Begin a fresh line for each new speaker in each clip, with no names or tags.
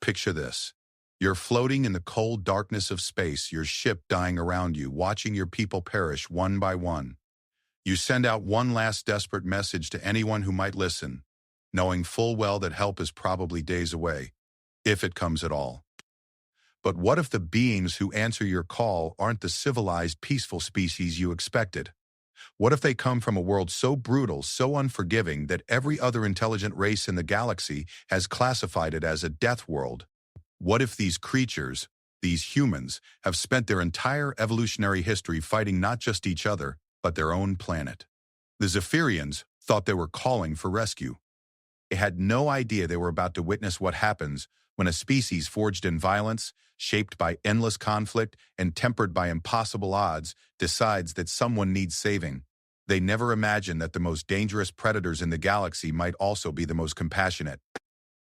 Picture this. You're floating in the cold darkness of space, your ship dying around you, watching your people perish one by one. You send out one last desperate message to anyone who might listen, knowing full well that help is probably days away, if it comes at all. But what if the beings who answer your call aren't the civilized, peaceful species you expected? What if they come from a world so brutal, so unforgiving that every other intelligent race in the galaxy has classified it as a death world? What if these creatures, these humans, have spent their entire evolutionary history fighting not just each other, but their own planet? The Zephyrians thought they were calling for rescue. They had no idea they were about to witness what happens when a species forged in violence, shaped by endless conflict, and tempered by impossible odds, decides that someone needs saving. They never imagined that the most dangerous predators in the galaxy might also be the most compassionate.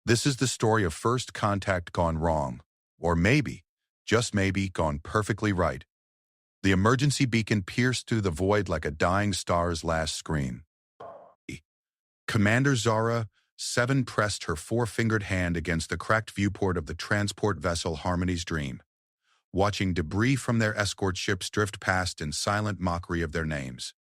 This is the story of first contact gone wrong, or maybe, just maybe, gone perfectly right. The emergency beacon pierced through the void like a dying star's last scream. Commander Zara 7 pressed her four-fingered hand against the cracked viewport of the transport vessel Harmony's Dream, watching debris from their escort ships drift past in silent mockery of their names.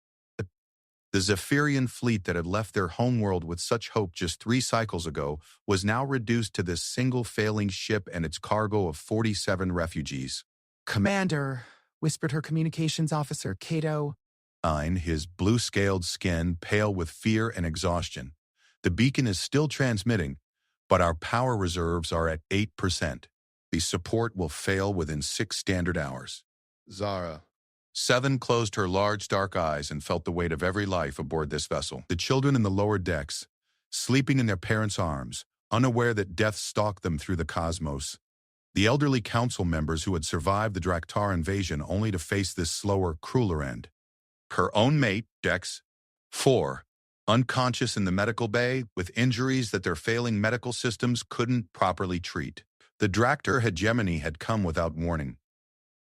The Zephyrian fleet that had left their homeworld with such hope just 3 cycles ago was now reduced to this single failing ship and its cargo of 47 refugees.
"Commander," whispered her communications officer, Cato.
His blue-scaled skin pale with fear and exhaustion. The beacon is still transmitting, but our power reserves are at 8%. The support will fail within 6 standard hours. Zara 7 closed her large dark eyes and felt the weight of every life aboard this vessel. The children in the lower decks, sleeping in their parents' arms, unaware that death stalked them through the cosmos. The elderly council members who had survived the Draar invasion only to face this slower, crueler end. Her own mate, Dex 4, unconscious in the medical bay with injuries that their failing medical systems couldn't properly treat. The Draar hegemony had come without warning.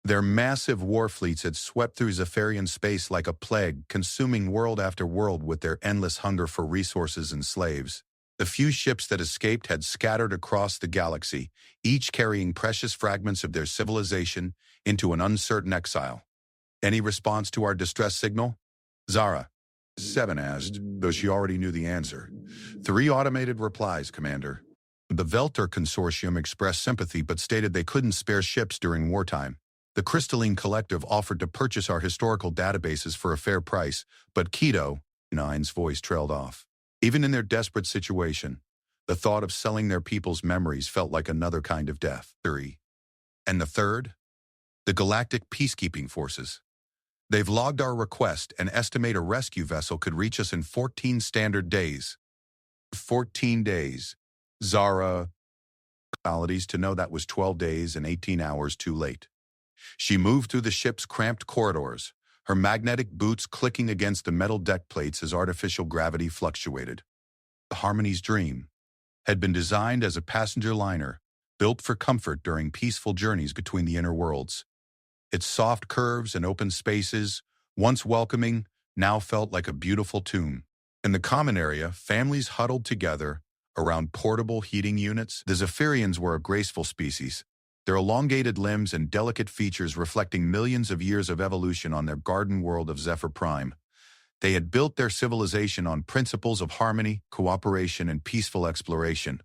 Their massive war fleets had swept through Zephyrian space like a plague, consuming world after world with their endless hunger for resources and slaves. The few ships that escaped had scattered across the galaxy, each carrying precious fragments of their civilization into an uncertain exile. Any response to our distress signal? Zara 7 asked, though she already knew the answer. 3 automated replies, Commander. The Velter Consortium expressed sympathy but stated they couldn't spare ships during wartime. The Crystalline Collective offered to purchase our historical databases for a fair price, but Keto 9's voice trailed off. Even in their desperate situation, the thought of selling their people's memories felt like another kind of death. 3. And the third? The Galactic Peacekeeping Forces. They've logged our request and estimate a rescue vessel could reach us in 14 standard days. 14 days. Zara to know that was 12 days and 18 hours too late. She moved through the ship's cramped corridors, her magnetic boots clicking against the metal deck plates as artificial gravity fluctuated. The Harmony's Dream had been designed as a passenger liner, built for comfort during peaceful journeys between the inner worlds. Its soft curves and open spaces, once welcoming, now felt like a beautiful tomb. In the common area, families huddled together around portable heating units. The Zephyrians were a graceful species, their elongated limbs and delicate features reflecting millions of years of evolution on their garden world of Zephyr Prime. They had built their civilization on principles of harmony, cooperation, and peaceful exploration.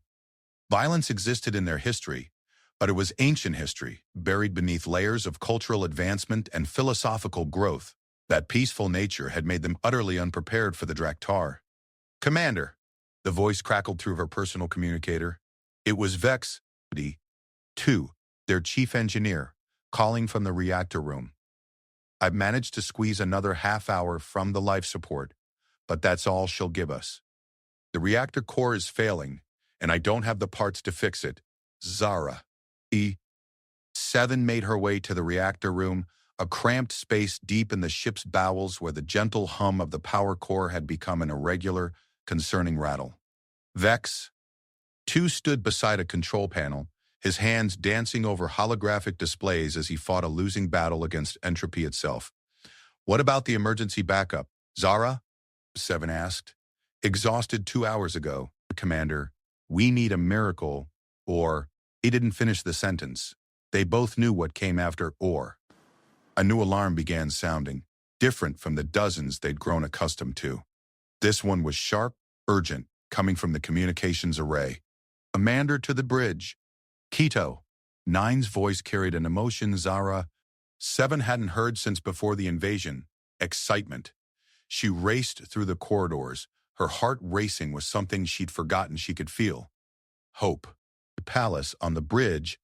Violence existed in their history, but it was ancient history, buried beneath layers of cultural advancement and philosophical growth. That peaceful nature had made them utterly unprepared for the Draar. Commander, the voice crackled through her personal communicator. It was Vex 2, their chief engineer, calling from the reactor room. I've managed to squeeze another half hour from the life support, but that's all she'll give us. The reactor core is failing, and I don't have the parts to fix it. Zara 7 made her way to the reactor room, a cramped space deep in the ship's bowels where the gentle hum of the power core had become an irregular, concerning rattle. Vex 2 stood beside a control panel, his hands dancing over holographic displays as he fought a losing battle against entropy itself. What about the emergency backup? Zara 7 asked. Exhausted 2 hours ago, Commander, we need a miracle, or He didn't finish the sentence. They both knew what came after or. A new alarm began sounding, different from the dozens they'd grown accustomed to. This one was sharp, urgent, coming from the communications array. Commander to the bridge. Keto. 9's voice carried an emotion Zara 7 hadn't heard since before the invasion. Excitement. She raced through the corridors, her heart racing with something she'd forgotten she could feel. Hope. The palace on the bridge.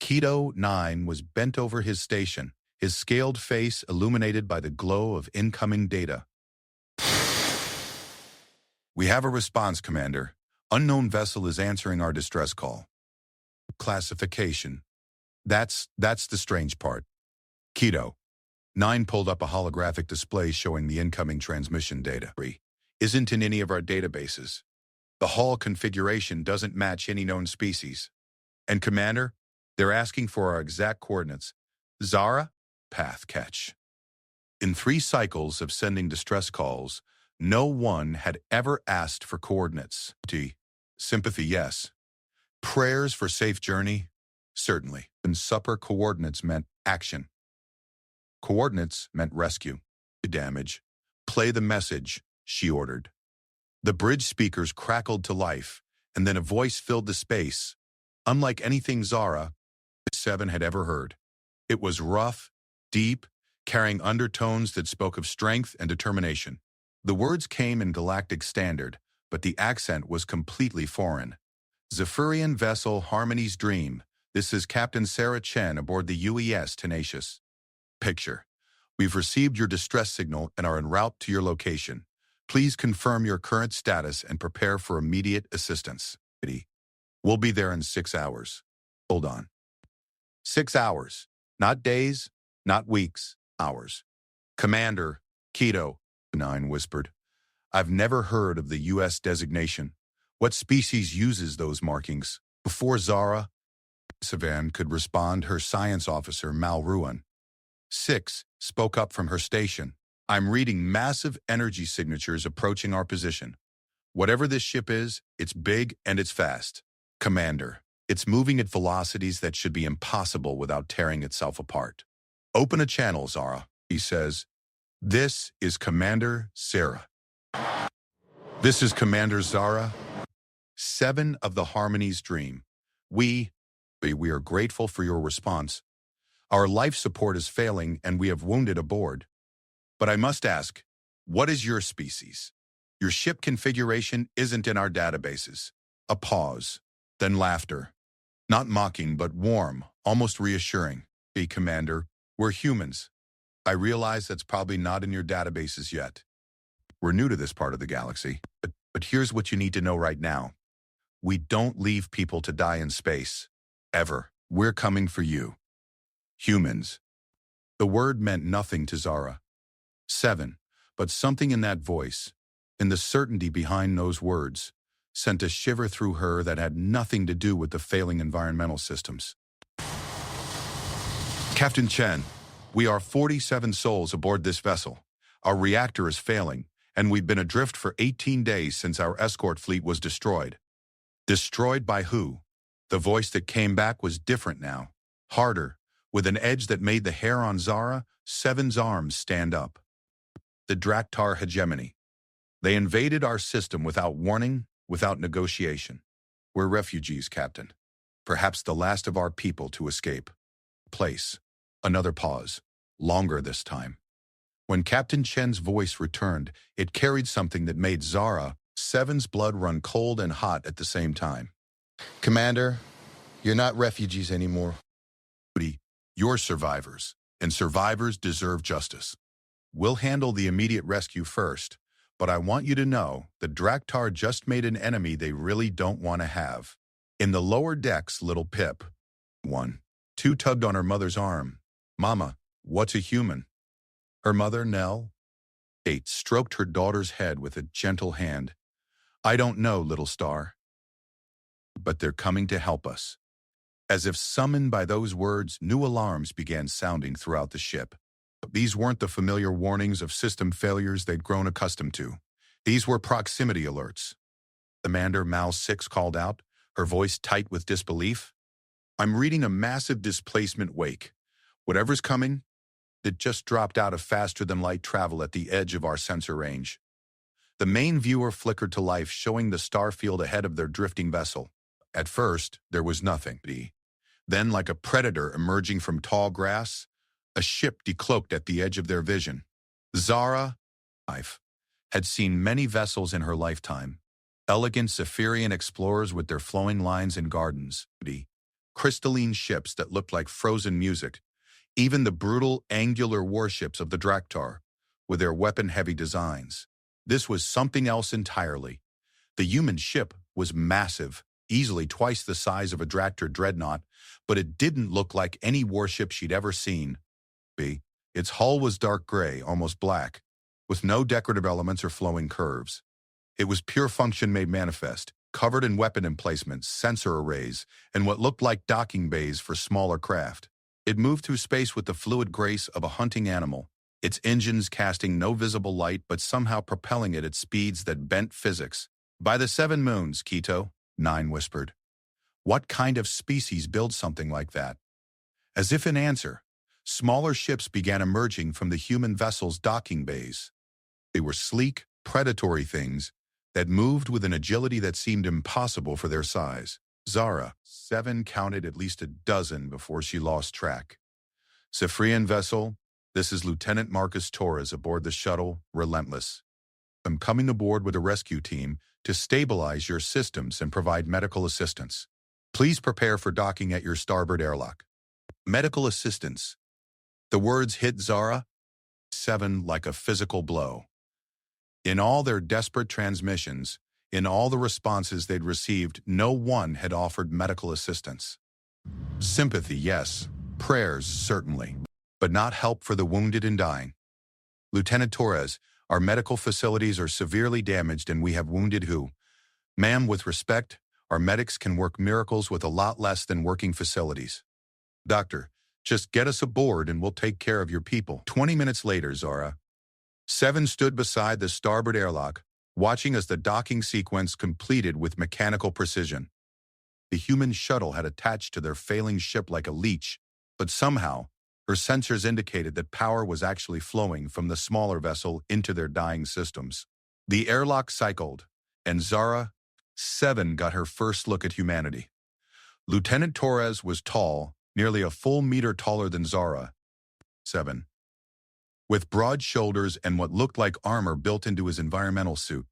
Keto 9 was bent over his station, his scaled face illuminated by the glow of incoming data. We have a response, Commander. Unknown vessel is answering our distress call. Classification. That's the strange part. Keto. 9 pulled up a holographic display showing the incoming transmission data. Isn't in any of our databases. The hull configuration doesn't match any known species. And Commander, they're asking for our exact coordinates. Zara, path catch. In 3 cycles of sending distress calls, no one had ever asked for coordinates. Sympathy, yes. Prayers for safe journey? Certainly. And supper coordinates meant action. Coordinates meant rescue. Damage. Play the message, she ordered. The bridge speakers crackled to life, and then a voice filled the space, unlike anything Zara 7 had ever heard. It was rough, deep, carrying undertones that spoke of strength and determination. The words came in Galactic Standard, but the accent was completely foreign. Zephyrian vessel Harmony's Dream. This is Captain Sarah Chen aboard the UES Tenacious. Picture. We've received your distress signal and are en route to your location. Please confirm your current status and prepare for immediate assistance. We'll be there in 6 hours. Hold on. 6 hours. Not days, not weeks, hours. Commander, Keto, 9 whispered. I've never heard of the U.S. designation. What species uses those markings? Before Zara, Savan could respond, her science officer, Mal Ruan. 6 spoke up from her station. I'm reading massive energy signatures approaching our position. Whatever this ship is, it's big and it's fast. Commander, it's moving at velocities that should be impossible without tearing itself apart. Open a channel, Zara, he says. This is Commander Sarah. This is Commander Zara. 7 of the Harmony's Dream. We are grateful for your response. Our life support is failing and we have wounded aboard. But I must ask, what is your species? Your ship configuration isn't in our databases. A pause, then laughter. Not mocking, but warm, almost reassuring. Commander, we're humans. I realize that's probably not in your databases yet. We're new to this part of the galaxy, but here's what you need to know right now. We don't leave people to die in space. Ever. We're coming for you. Humans. The word meant nothing to Zara. 7, but something in that voice, in the certainty behind those words, sent a shiver through her that had nothing to do with the failing environmental systems. Captain Chen, we are 47 souls aboard this vessel. Our reactor is failing, and we've been adrift for 18 days since our escort fleet was destroyed. Destroyed by who? The voice that came back was different now, harder, with an edge that made the hair on Zara 7's arms stand up. The Draar hegemony. They invaded our system without warning, without negotiation. We're refugees, Captain. Perhaps the last of our people to escape. Place. Another pause. Longer this time. When Captain Chen's voice returned, it carried something that made Zara 7's blood run cold and hot at the same time. Commander, you're not refugees anymore. You're survivors, and survivors deserve justice. We'll handle the immediate rescue first, but I want you to know that Draar just made an enemy they really don't want to have. In the lower decks, little Pip. 1. 2 tugged on her mother's arm. Mama, what's a human? Her mother, Nell. 8 stroked her daughter's head with a gentle hand. I don't know, little star. But they're coming to help us. As if summoned by those words, new alarms began sounding throughout the ship. These weren't the familiar warnings of system failures they'd grown accustomed to. These were proximity alerts. Commander Mal 6 called out, her voice tight with disbelief. I'm reading a massive displacement wake. Whatever's coming, it just dropped out of faster-than-light travel at the edge of our sensor range. The main viewer flickered to life, showing the star field ahead of their drifting vessel. At first, there was nothing. Then, like a predator emerging from tall grass, a ship decloaked at the edge of their vision. Zara, had seen many vessels in her lifetime. Elegant Zephyrian explorers with their flowing lines and gardens. Crystalline ships that looked like frozen music. Even the brutal, angular warships of the Draar, with their weapon-heavy designs. This was something else entirely. The human ship was massive, easily twice the size of a Draar dreadnought, but it didn't look like any warship she'd ever seen. Its hull was dark gray, almost black, with no decorative elements or flowing curves. It was pure function made manifest, covered in weapon emplacements, sensor arrays, and what looked like docking bays for smaller craft. It moved through space with the fluid grace of a hunting animal, its engines casting no visible light but somehow propelling it at speeds that bent physics. By the 7 moons, Quito, 9 whispered. What kind of species builds something like that? As if in answer, smaller ships began emerging from the human vessel's docking bays. They were sleek, predatory things that moved with an agility that seemed impossible for their size. Zara, 7, counted at least a dozen before she lost track. Zephyrian vessel, this is Lieutenant Marcus Torres aboard the shuttle, Relentless. I'm coming aboard with a rescue team to stabilize your systems and provide medical assistance. Please prepare for docking at your starboard airlock. Medical assistance. The words hit Zara, 7, like a physical blow. In all their desperate transmissions, in all the responses they'd received, no one had offered medical assistance. Sympathy, yes. Prayers, certainly. But not help for the wounded and dying. Lieutenant Torres, our medical facilities are severely damaged and we have wounded who? Ma'am, with respect, our medics can work miracles with a lot less than working facilities. Doctor, just get us aboard and we'll take care of your people. 20 minutes later, Zara. 7 stood beside the starboard airlock, watching as the docking sequence completed with mechanical precision. The human shuttle had attached to their failing ship like a leech, but somehow, her sensors indicated that power was actually flowing from the smaller vessel into their dying systems. The airlock cycled, and Zara, 7, got her first look at humanity. Lieutenant Torres was tall, nearly a full meter taller than Zara, 7. With broad shoulders and what looked like armor built into his environmental suit.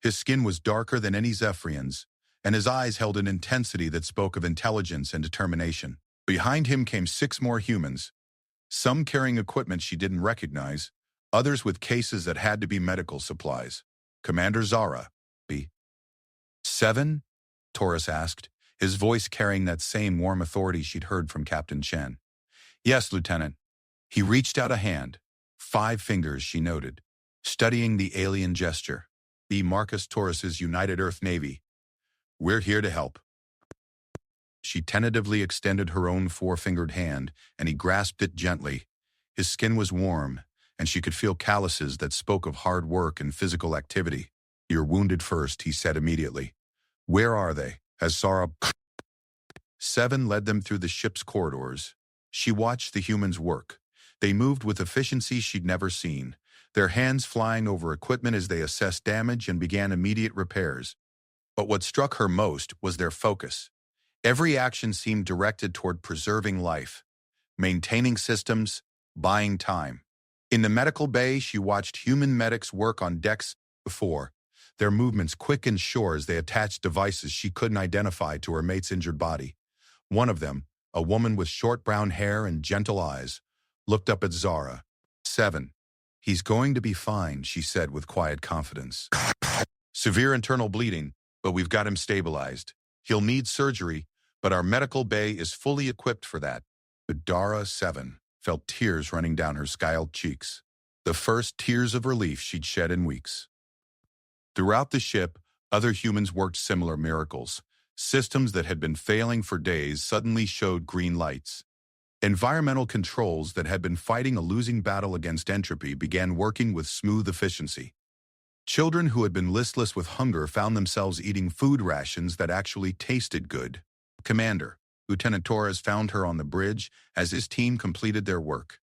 His skin was darker than any Zephyrian's, and his eyes held an intensity that spoke of intelligence and determination. Behind him came 6 more humans, some carrying equipment she didn't recognize, others with cases that had to be medical supplies. Commander Zara, B. 7? Torres asked, his voice carrying that same warm authority she'd heard from Captain Chen. Yes, Lieutenant. He reached out a hand. 5 fingers, she noted, studying the alien gesture. B. Marcus Torres's United Earth Navy. We're here to help. She tentatively extended her own 4-fingered hand, and he grasped it gently. His skin was warm, and she could feel calluses that spoke of hard work and physical activity. You're wounded first, he said immediately. Where are they? As Zara 7 led them through the ship's corridors. She watched the humans work. They moved with efficiency she'd never seen, their hands flying over equipment as they assessed damage and began immediate repairs. But what struck her most was their focus. Every action seemed directed toward preserving life, maintaining systems, buying time. In the medical bay, she watched human medics work on decks before, their movements quick and sure as they attached devices she couldn't identify to her mate's injured body. One of them, a woman with short brown hair and gentle eyes, looked up at Zara. 7. He's going to be fine, she said with quiet confidence. Severe internal bleeding, but we've got him stabilized. He'll need surgery, but our medical bay is fully equipped for that. Dara, 7, felt tears running down her scowled cheeks. The first tears of relief she'd shed in weeks. Throughout the ship, other humans worked similar miracles. Systems that had been failing for days suddenly showed green lights. Environmental controls that had been fighting a losing battle against entropy began working with smooth efficiency. Children who had been listless with hunger found themselves eating food rations that actually tasted good. Commander, Lieutenant Torres found her on the bridge as his team completed their work.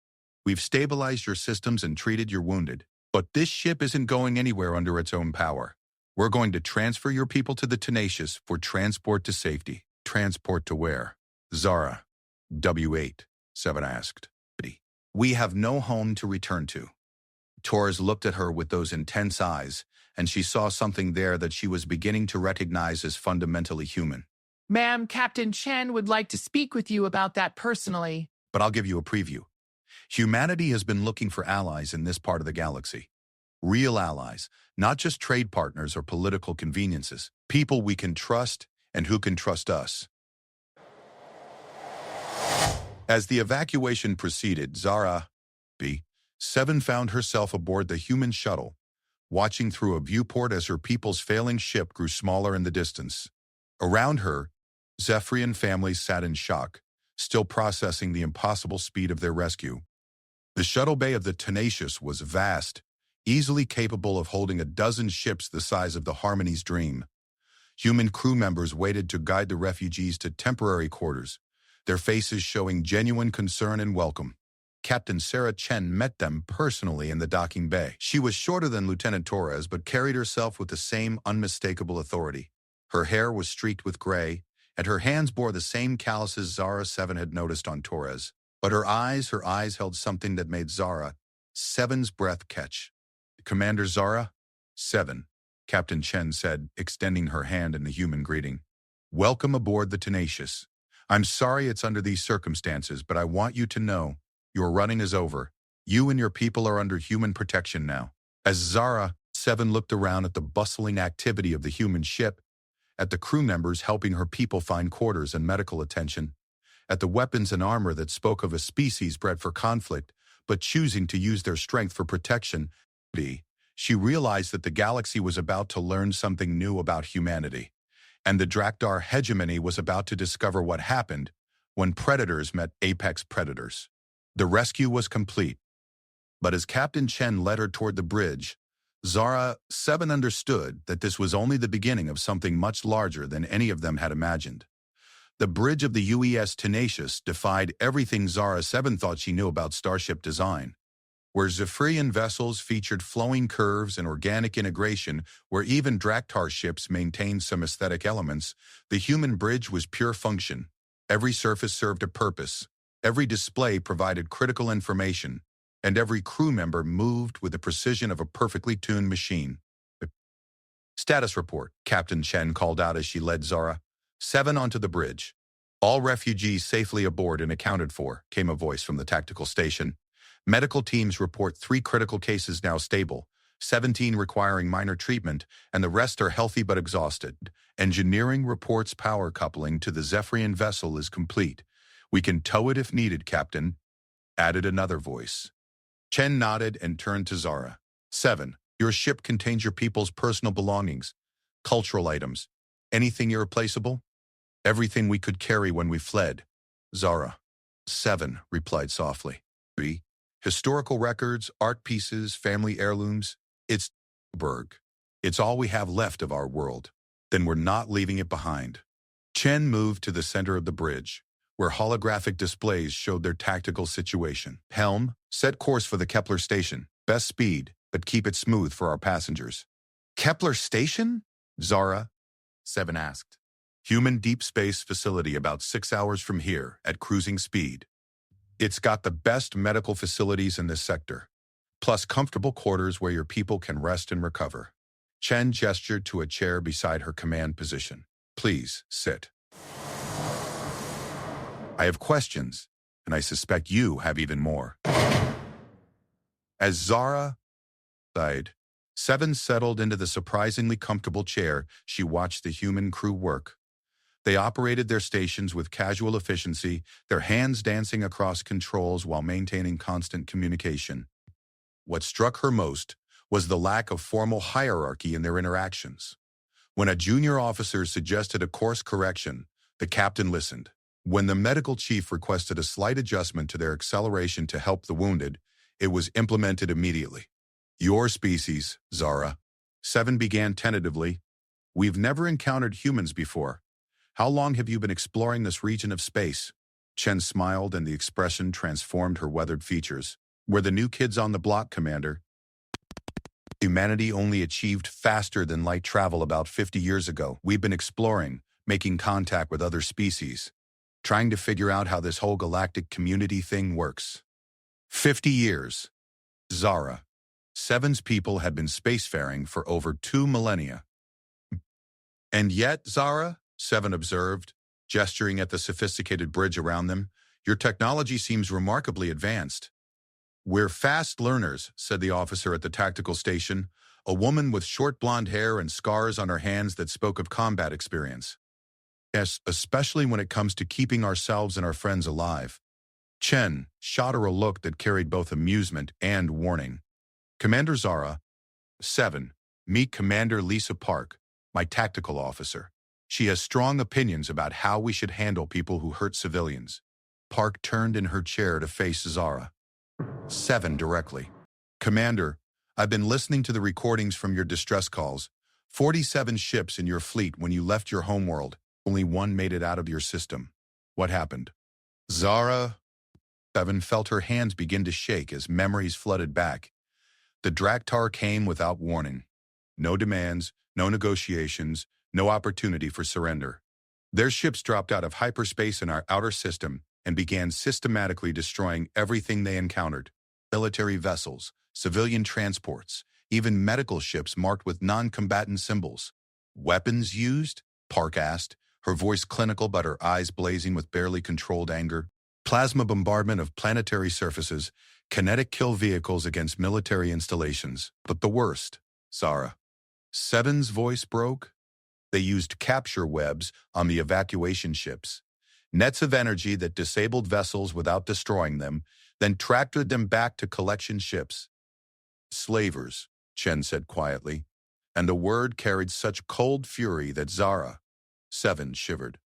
We've stabilized your systems and treated your wounded, but this ship isn't going anywhere under its own power. We're going to transfer your people to the Tenacious for transport to safety. Transport to where? Zara, W8, 7 asked. We have no home to return to. Torres looked at her with those intense eyes, and she saw something there that she was beginning to recognize as fundamentally human.
Ma'am, Captain Chen would like to speak with you about that personally.
But I'll give you a preview. Humanity has been looking for allies in this part of the galaxy. Real allies, not just trade partners or political conveniences. People we can trust and who can trust us. As the evacuation proceeded, Zara, B7 found herself aboard the human shuttle, watching through a viewport as her people's failing ship grew smaller in the distance. Around her, Zephyrian families sat in shock, still processing the impossible speed of their rescue. The shuttle bay of the Tenacious was vast, easily capable of holding a dozen ships the size of the Harmony's Dream. Human crew members waited to guide the refugees to temporary quarters, their faces showing genuine concern and welcome. Captain Sarah Chen met them personally in the docking bay. She was shorter than Lieutenant Torres, but carried herself with the same unmistakable authority. Her hair was streaked with gray, and her hands bore the same calluses Zara 7 had noticed on Torres. But her eyes held something that made Zara 7's breath catch. Commander Zara 7, Captain Chen said, extending her hand in the human greeting. Welcome aboard the Tenacious. I'm sorry it's under these circumstances, but I want you to know your running is over. You and your people are under human protection now. As Zara 7 looked around at the bustling activity of the human ship, at the crew members helping her people find quarters and medical attention, at the weapons and armor that spoke of a species bred for conflict, but choosing to use their strength for protection, she realized that the galaxy was about to learn something new about humanity, and the Draar hegemony was about to discover what happened when predators met apex predators. The rescue was complete, but as Captain Chen led her toward the bridge, Zara 7 understood that this was only the beginning of something much larger than any of them had imagined. The bridge of the UES Tenacious defied everything Zara 7 thought she knew about starship design. Where Zephyrian vessels featured flowing curves and organic integration, where even Draar ships maintained some aesthetic elements, the human bridge was pure function. Every surface served a purpose, every display provided critical information, and every crew member moved with the precision of a perfectly tuned machine. Status report, Captain Chen called out as she led Zara 7 onto the bridge. All refugees safely aboard and accounted for, came a voice from the tactical station. Medical teams report 3 critical cases now stable, 17 requiring minor treatment, and the rest are healthy but exhausted. Engineering reports power coupling to the Zephyrian vessel is complete. We can tow it if needed, Captain, added another voice. Chen nodded and turned to Zara 7. Your ship contains your people's personal belongings, cultural items, anything irreplaceable? Everything we could carry when we fled. Zara 7 replied softly. 3. Historical records, art pieces, family heirlooms. It's Berg. It's all we have left of our world. Then we're not leaving it behind. Chen moved to the center of the bridge, where holographic displays showed their tactical situation. Helm, set course for the Kepler station. Best speed, but keep it smooth for our passengers. Kepler station? Zara 7 asked. Human deep space facility about 6 hours from here at cruising speed. It's got the best medical facilities in this sector, plus comfortable quarters where your people can rest and recover. Chen gestured to a chair beside her command position. Please, sit. I have questions, and I suspect you have even more. As Zara sighed, 7 settled into the surprisingly comfortable chair, she watched the human crew work. They operated their stations with casual efficiency, their hands dancing across controls while maintaining constant communication. What struck her most was the lack of formal hierarchy in their interactions. When a junior officer suggested a course correction, the captain listened. When the medical chief requested a slight adjustment to their acceleration to help the wounded, it was implemented immediately. Your species, Zara 7 began tentatively. We've never encountered humans before. How long have you been exploring this region of space? Chen smiled, and the expression transformed her weathered features. We're the new kids on the block, Commander. Humanity only achieved faster than light travel about 50 years ago. We've been exploring, making contact with other species, trying to figure out how this whole galactic community thing works. 50 years. Zara. Seven's people had been spacefaring for over 2 millennia. And yet, Zara, Seven observed, gesturing at the sophisticated bridge around them, your technology seems remarkably advanced. We're fast learners, said the officer at the tactical station, a woman with short blonde hair and scars on her hands that spoke of combat experience. Yes, especially when it comes to keeping ourselves and our friends alive. Chen shot her a look that carried both amusement and warning. Commander Zara, 7, meet Commander Lisa Park, my tactical officer. She has strong opinions about how we should handle people who hurt civilians. Park turned in her chair to face Zara. 7 directly. Commander, I've been listening to the recordings from your distress calls. 47 ships in your fleet when you left your homeworld. Only 1 made it out of your system. What happened? Zara. 7 felt her hands begin to shake as memories flooded back. The Draar came without warning. No demands, no negotiations, no opportunity for surrender. Their ships dropped out of hyperspace in our outer system and began systematically destroying everything they encountered. Military vessels, civilian transports, even medical ships marked with non-combatant symbols. Weapons used? Park asked, her voice clinical but her eyes blazing with barely controlled anger. Plasma bombardment of planetary surfaces, kinetic kill vehicles against military installations. But the worst, Zara. Seven's voice broke. They used capture webs on the evacuation ships. Nets of energy that disabled vessels without destroying them, then tractored them back to collection ships. Slavers, Chen said quietly, and the word carried such cold fury that Zara, 7, shivered.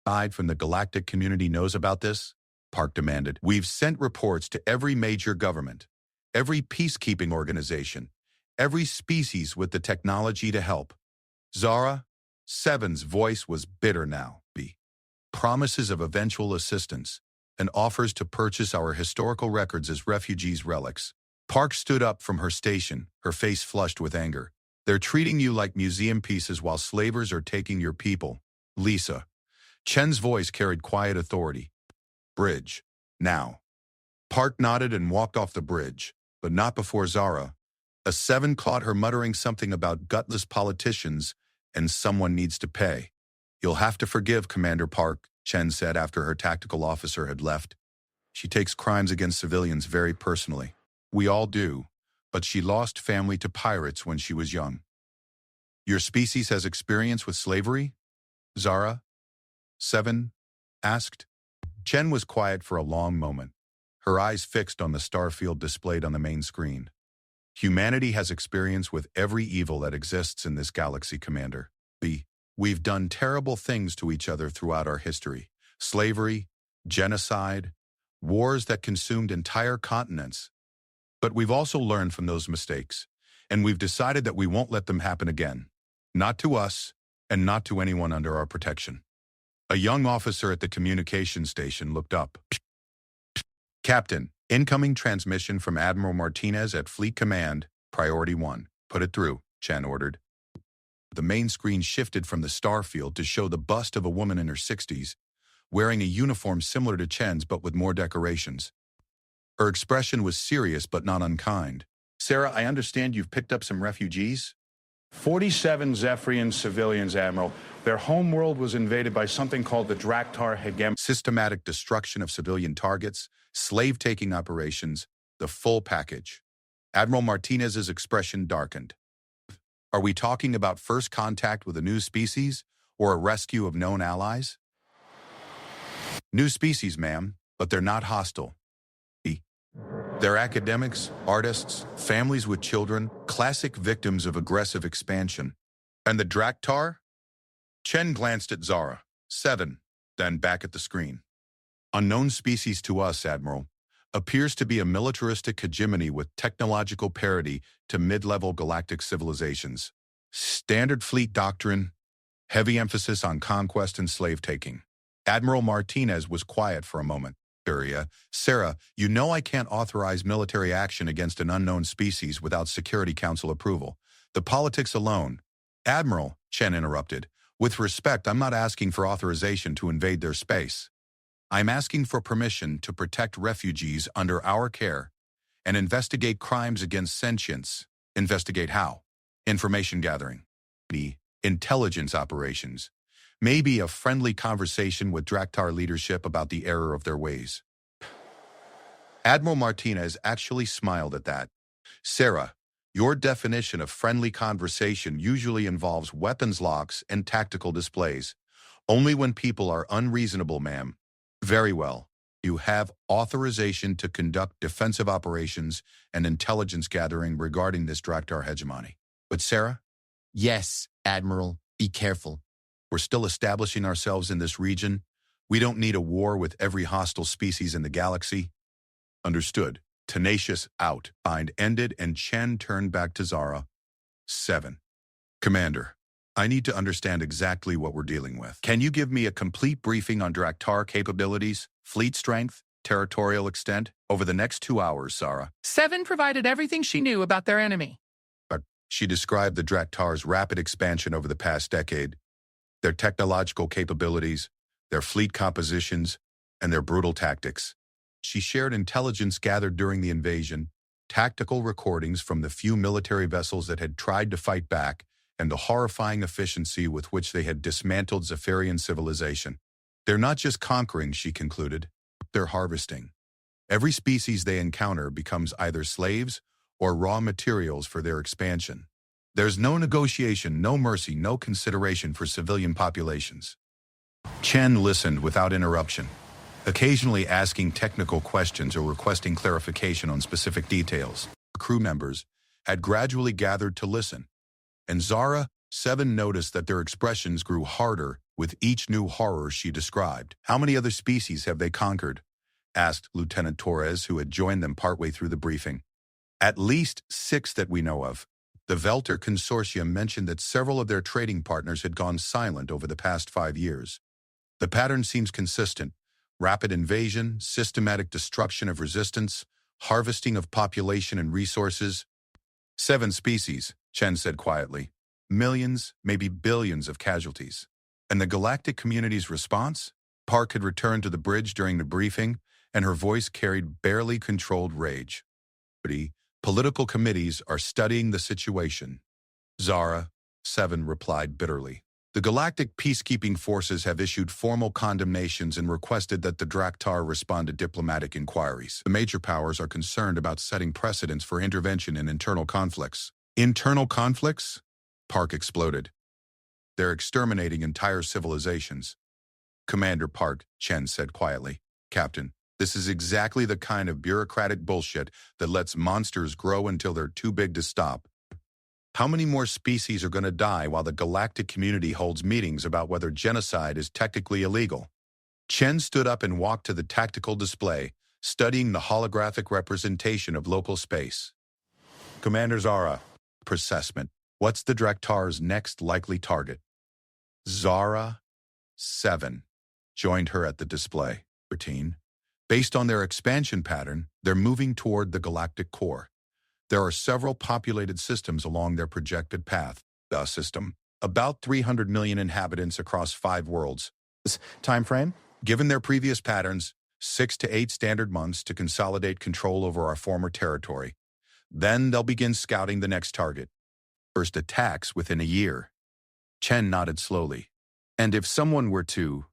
Aside from the galactic community knows about this? Park demanded. We've sent reports to every major government, every peacekeeping organization, every species with the technology to help. Zara, 7's voice was bitter now. Promises of eventual assistance and offers to purchase our historical records as refugees' relics. Park stood up from her station, her face flushed with anger. They're treating you like museum pieces while slavers are taking your people. Lisa. Chen's voice carried quiet authority. Bridge. Now. Park nodded and walked off the bridge, but not before Zara. A 7 caught her muttering something about gutless politicians and someone needs to pay. You'll have to forgive Commander Park, Chen said after her tactical officer had left. She takes crimes against civilians very personally. We all do, but she lost family to pirates when she was young. Your species has experience with slavery? Zara, 7, asked. Chen was quiet for a long moment, her eyes fixed on the starfield displayed on the main screen. Humanity has experience with every evil that exists in this galaxy, Commander. We've done terrible things to each other throughout our history. Slavery, genocide, wars that consumed entire continents. But we've also learned from those mistakes, and we've decided that we won't let them happen again. Not to us, and not to anyone under our protection. A young officer at the communication station looked up. Captain, incoming transmission from Admiral Martinez at Fleet Command, Priority 1. Put it through, Chen ordered. The main screen shifted from the starfield to show the bust of a woman in her 60s, wearing a uniform similar to Chen's but with more decorations. Her expression was serious but not unkind. Sarah, I understand you've picked up some refugees?
47 Zephyrian civilians, Admiral. Their homeworld was invaded by something called the Draar hegemony.
Systematic destruction of civilian targets, slave-taking operations, the full package. Admiral Martinez's expression darkened. Are we talking about first contact with a new species or a rescue of known allies? New species, ma'am, but they're not hostile. They're academics, artists, families with children, classic victims of aggressive expansion. And the Draar? Chen glanced at Zara, 7, then back at the screen. Unknown species to us, Admiral, appears to be a militaristic hegemony with technological parity to mid-level galactic civilizations. Standard fleet doctrine, heavy emphasis on conquest and slave-taking. Admiral Martinez was quiet for a moment. Sarah, you know I can't authorize military action against an unknown species without Security Council approval. The politics alone. Admiral, Chen interrupted, with respect, I'm not asking for authorization to invade their space. I'm asking for permission to protect refugees under our care and investigate crimes against sentience. Investigate how? Information gathering. Intelligence operations. Maybe a friendly conversation with Draar leadership about the error of their ways. Admiral Martinez actually smiled at that. Sarah, your definition of friendly conversation usually involves weapons locks and tactical displays. Only when people are unreasonable, ma'am. Very well. You have authorization to conduct defensive operations and intelligence gathering regarding this Draar hegemony. But Sarah?
Yes, Admiral. Be careful.
We're still establishing ourselves in this region. We don't need a war with every hostile species in the galaxy. Understood. Tenacious out. Bind ended and Chen turned back to Zara. 7. Commander, I need to understand exactly what we're dealing with. Can you give me a complete briefing on Draar capabilities, fleet strength, territorial extent over the next 2 hours, Zara?
7 provided everything she knew about their enemy.
But she described the Draar's rapid expansion over the past decade, their technological capabilities, their fleet compositions, and their brutal tactics. She shared intelligence gathered during the invasion, tactical recordings from the few military vessels that had tried to fight back, and the horrifying efficiency with which they had dismantled Zephyrian civilization. They're not just conquering, she concluded, they're harvesting. Every species they encounter becomes either slaves or raw materials for their expansion. There's no negotiation, no mercy, no consideration for civilian populations. Chen listened without interruption, occasionally asking technical questions or requesting clarification on specific details. Crew members had gradually gathered to listen, and Zara 7 noticed that their expressions grew harder with each new horror she described. How many other species have they conquered? Asked Lieutenant Torres, who had joined them partway through the briefing. At least 6 that we know of. The Velter Consortium mentioned that several of their trading partners had gone silent over the past 5 years. The pattern seems consistent. Rapid invasion, systematic destruction of resistance, harvesting of population and resources. 7 species, Chen said quietly. Millions, maybe billions of casualties. And the galactic community's response? Park had returned to the bridge during the briefing, and her voice carried barely controlled rage. Political committees are studying the situation. Zara 7 replied bitterly. The galactic peacekeeping forces have issued formal condemnations and requested that the Draar respond to diplomatic inquiries. The major powers are concerned about setting precedents for intervention in internal conflicts. Internal conflicts? Park exploded. They're exterminating entire civilizations. Commander Park, Chen said quietly. Captain, this is exactly the kind of bureaucratic bullshit that lets monsters grow until they're too big to stop. How many more species are going to die while the galactic community holds meetings about whether genocide is technically illegal? Chen stood up and walked to the tactical display, studying the holographic representation of local space. Commander Zara, assessment. What's the Draar's next likely target? Zara 7 joined her at the display. Routine. Based on their expansion pattern, they're moving toward the galactic core. There are several populated systems along their projected path. The system. About 300 million inhabitants across 5 worlds. Time frame? Given their previous patterns, 6 to 8 standard months to consolidate control over our former territory. Then they'll begin scouting the next target. First attacks within a year. Chen nodded slowly. And if someone were to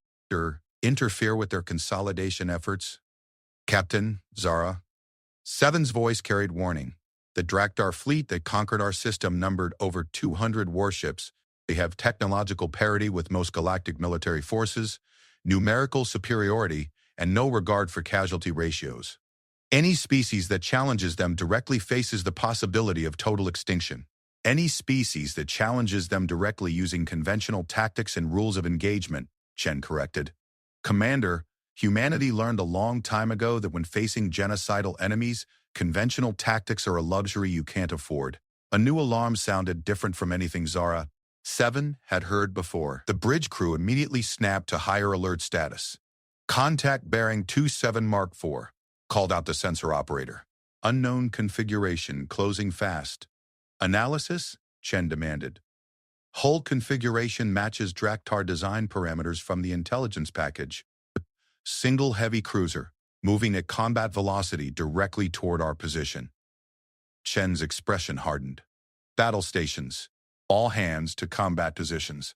interfere with their consolidation efforts? Captain, Zara. 7's voice carried warning. The Draar fleet that conquered our system numbered over 200 warships. They have technological parity with most galactic military forces, numerical superiority, and no regard for casualty ratios. Any species that challenges them directly faces the possibility of total extinction. Any species that challenges them directly using conventional tactics and rules of engagement, Chen corrected. Commander, humanity learned a long time ago that when facing genocidal enemies, conventional tactics are a luxury you can't afford. A new alarm sounded different from anything Zara Seven had heard before. The bridge crew immediately snapped to higher alert status. Contact bearing 27 Mark IV, called out the sensor operator. Unknown configuration closing fast. Analysis? Chen demanded. Hull configuration matches Draar design parameters from the intelligence package. Single heavy cruiser, moving at combat velocity directly toward our position. Chen's expression hardened. Battle stations. All hands to combat positions.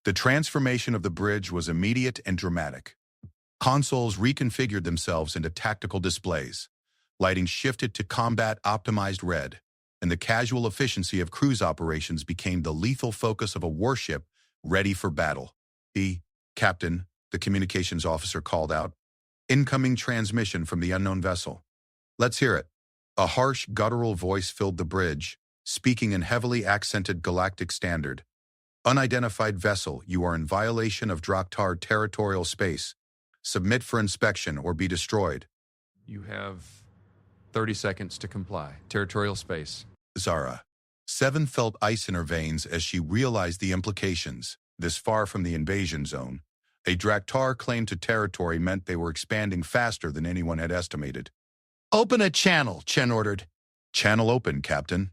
The transformation of the bridge was immediate and dramatic. Consoles reconfigured themselves into tactical displays. Lighting shifted to combat-optimized red, and the casual efficiency of cruise operations became the lethal focus of a warship ready for battle. Captain, the communications officer called out. Incoming transmission from the unknown vessel. Let's hear it. A harsh, guttural voice filled the bridge, speaking in heavily accented Galactic standard. Unidentified vessel, you are in violation of Draar territorial space. Submit for inspection or be destroyed.
You have 30 seconds to comply. Territorial space.
Zara. Seven felt ice in her veins as she realized the implications. This far from the invasion zone, a Draar claim to territory meant they were expanding faster than anyone had estimated. Open a channel, Chen ordered. Channel open, Captain.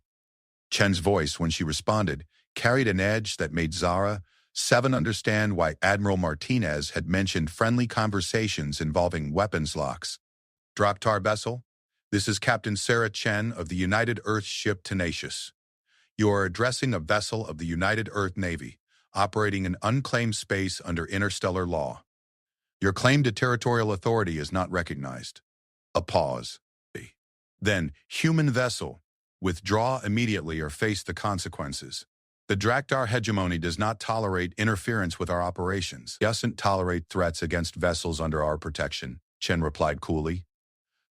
Chen's voice, when she responded, carried an edge that made Zara, Seven understand why Admiral Martinez had mentioned friendly conversations involving weapons locks. Draar vessel, this is Captain Sarah Chen of the United Earth ship Tenacious. You are addressing a vessel of the United Earth Navy, operating in unclaimed space under interstellar law. Your claim to territorial authority is not recognized. A pause. Then, human vessel, withdraw immediately or face the consequences. The Draar hegemony does not tolerate interference with our operations. It doesn't tolerate threats against vessels under our protection, Chen replied coolly.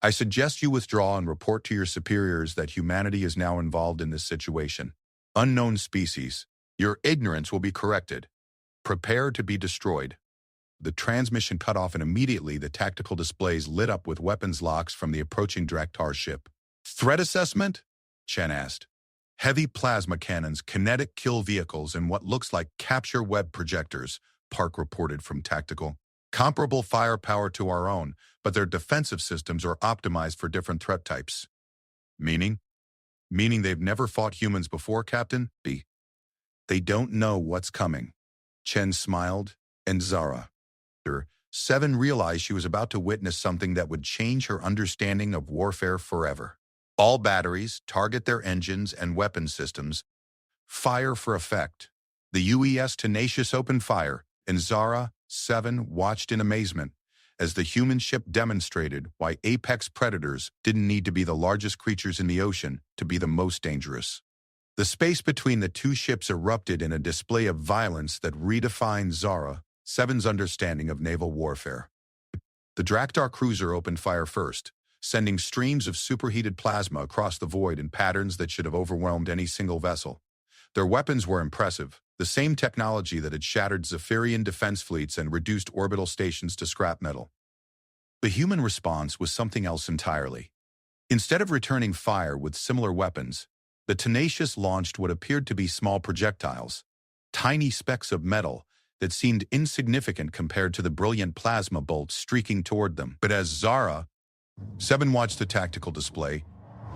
I suggest you withdraw and report to your superiors that humanity is now involved in this situation. Unknown species, your ignorance will be corrected. Prepare to be destroyed. The transmission cut off and immediately the tactical displays lit up with weapons locks from the approaching Draar ship. Threat assessment? Chen asked. Heavy plasma cannons, kinetic kill vehicles, and what looks like capture web projectors, Park reported from Tactical. Comparable firepower to our own, but their defensive systems are optimized for different threat types. Meaning? Meaning they've never fought humans before, Captain? B. They don't know what's coming. Chen smiled, and Zara. Seven realized she was about to witness something that would change her understanding of warfare forever. All batteries, target their engines and weapon systems. Fire for effect. The UES Tenacious opened fire, and Zara, Seven, watched in amazement as the human ship demonstrated why apex predators didn't need to be the largest creatures in the ocean to be the most dangerous. The space between the two ships erupted in a display of violence that redefined Zara, Seven's understanding of naval warfare. The Draar cruiser opened fire first, sending streams of superheated plasma across the void in patterns that should have overwhelmed any single vessel. Their weapons were impressive, the same technology that had shattered Zephyrian defense fleets and reduced orbital stations to scrap metal. The human response was something else entirely. Instead of returning fire with similar weapons, the Tenacious launched what appeared to be small projectiles, tiny specks of metal that seemed insignificant compared to the brilliant plasma bolts streaking toward them. But as Zara, Seven watched the tactical display,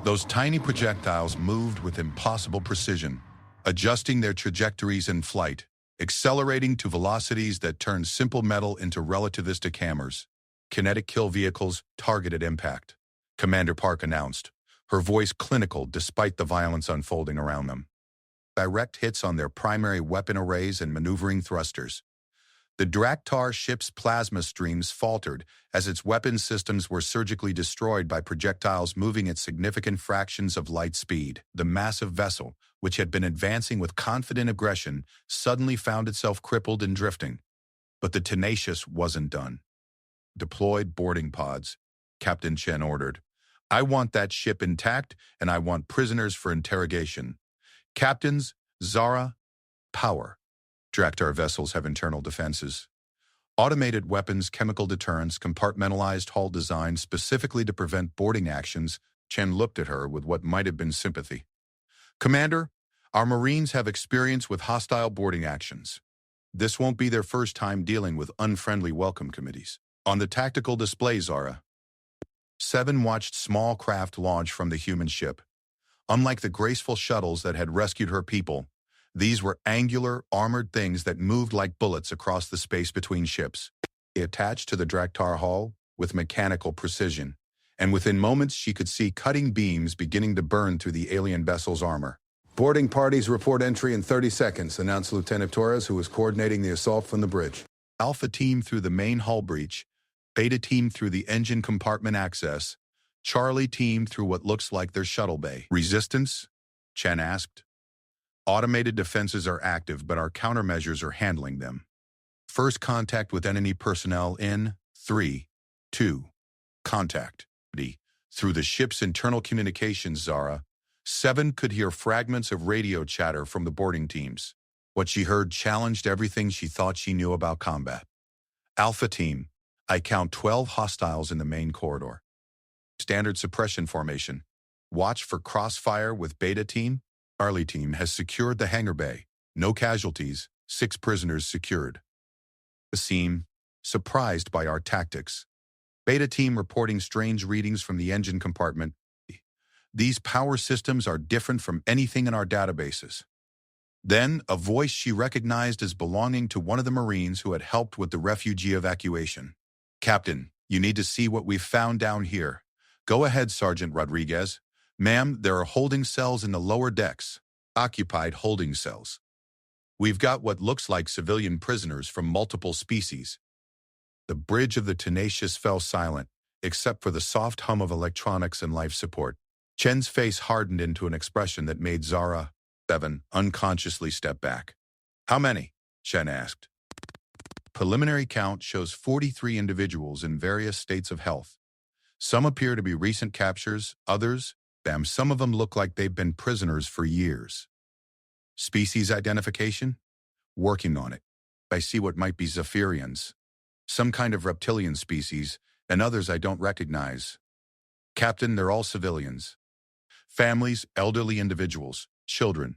those tiny projectiles moved with impossible precision, adjusting their trajectories in flight, accelerating to velocities that turned simple metal into relativistic hammers. Kinetic kill vehicles, targeted impact, Commander Park announced, her voice clinical despite the violence unfolding around them. Direct hits on their primary weapon arrays and maneuvering thrusters. The Draar ship's plasma streams faltered as its weapon systems were surgically destroyed by projectiles moving at significant fractions of light speed. The massive vessel, which had been advancing with confident aggression, suddenly found itself crippled and drifting. But the Tenacious wasn't done. Deployed boarding pods, Captain Chen ordered. I want that ship intact, and I want prisoners for interrogation. Captains, Zara, power. Draar vessels have internal defenses. Automated weapons, chemical deterrents, compartmentalized hull design specifically to prevent boarding actions. Chen looked at her with what might have been sympathy. Commander, Our Marines have experience with hostile boarding actions. This won't be their first time dealing with unfriendly welcome committees. On the tactical display, Zara, 7 watched small craft launch from the human ship. Unlike the graceful shuttles that had rescued her people, these were angular, armored things that moved like bullets across the space between ships. They attached to the Draar hull with mechanical precision, and within moments she could see cutting beams beginning to burn through the alien vessel's armor.
Boarding parties report entry in 30 seconds, announced Lieutenant Torres, who was coordinating the assault from the bridge.
Alpha team through the main hull breach, Beta team through the engine compartment access, Charlie team through what looks like their shuttle bay. Resistance? Chen asked. Automated defenses are active, but our countermeasures are handling them. First contact with enemy personnel in 3, 2, contact. Through the ship's internal communications, Zara, 7 could hear fragments of radio chatter from the boarding teams. What she heard challenged everything she thought she knew about combat. Alpha team, I count 12 hostiles in the main corridor. Standard suppression formation. Watch for crossfire with Beta team. Charlie team has secured the hangar bay. No casualties, 6 prisoners secured. Asim, surprised by our tactics. Beta team reporting strange readings from the engine compartment. These power systems are different from anything in our databases. Then, a voice she recognized as belonging to one of the Marines who had helped with the refugee evacuation. Captain, you need to see what we've found down here. Go ahead, Sergeant Rodriguez. Ma'am, there are holding cells in the lower decks. Occupied holding cells. We've got what looks like civilian prisoners from multiple species. The bridge of the Tenacious fell silent, except for the soft hum of electronics and life support. Chen's face hardened into an expression that made Zara, 7, unconsciously step back. How many? Chen asked. Preliminary count shows 43 individuals in various states of health. Some appear to be recent captures, others, some of them look like they've been prisoners for years. Species identification? Working on it. I see what might be Zephyrians. Some kind of reptilian species, and others I don't recognize. Captain, they're all civilians. Families, elderly individuals, children.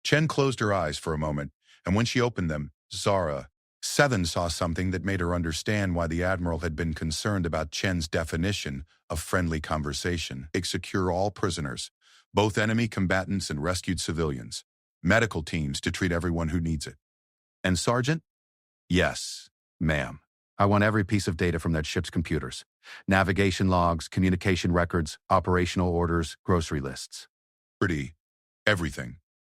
Chen closed her eyes for a moment, and when she opened them, Zara, 7 saw something that made her understand why the Admiral had been concerned about Chen's definition of friendly conversation. Secure all prisoners, both enemy combatants and rescued civilians. Medical teams to treat everyone who needs it. And Sergeant? Yes, ma'am. I want every piece of data from that ship's computers. Navigation logs, communication records, operational orders, grocery lists. Pretty. Everything.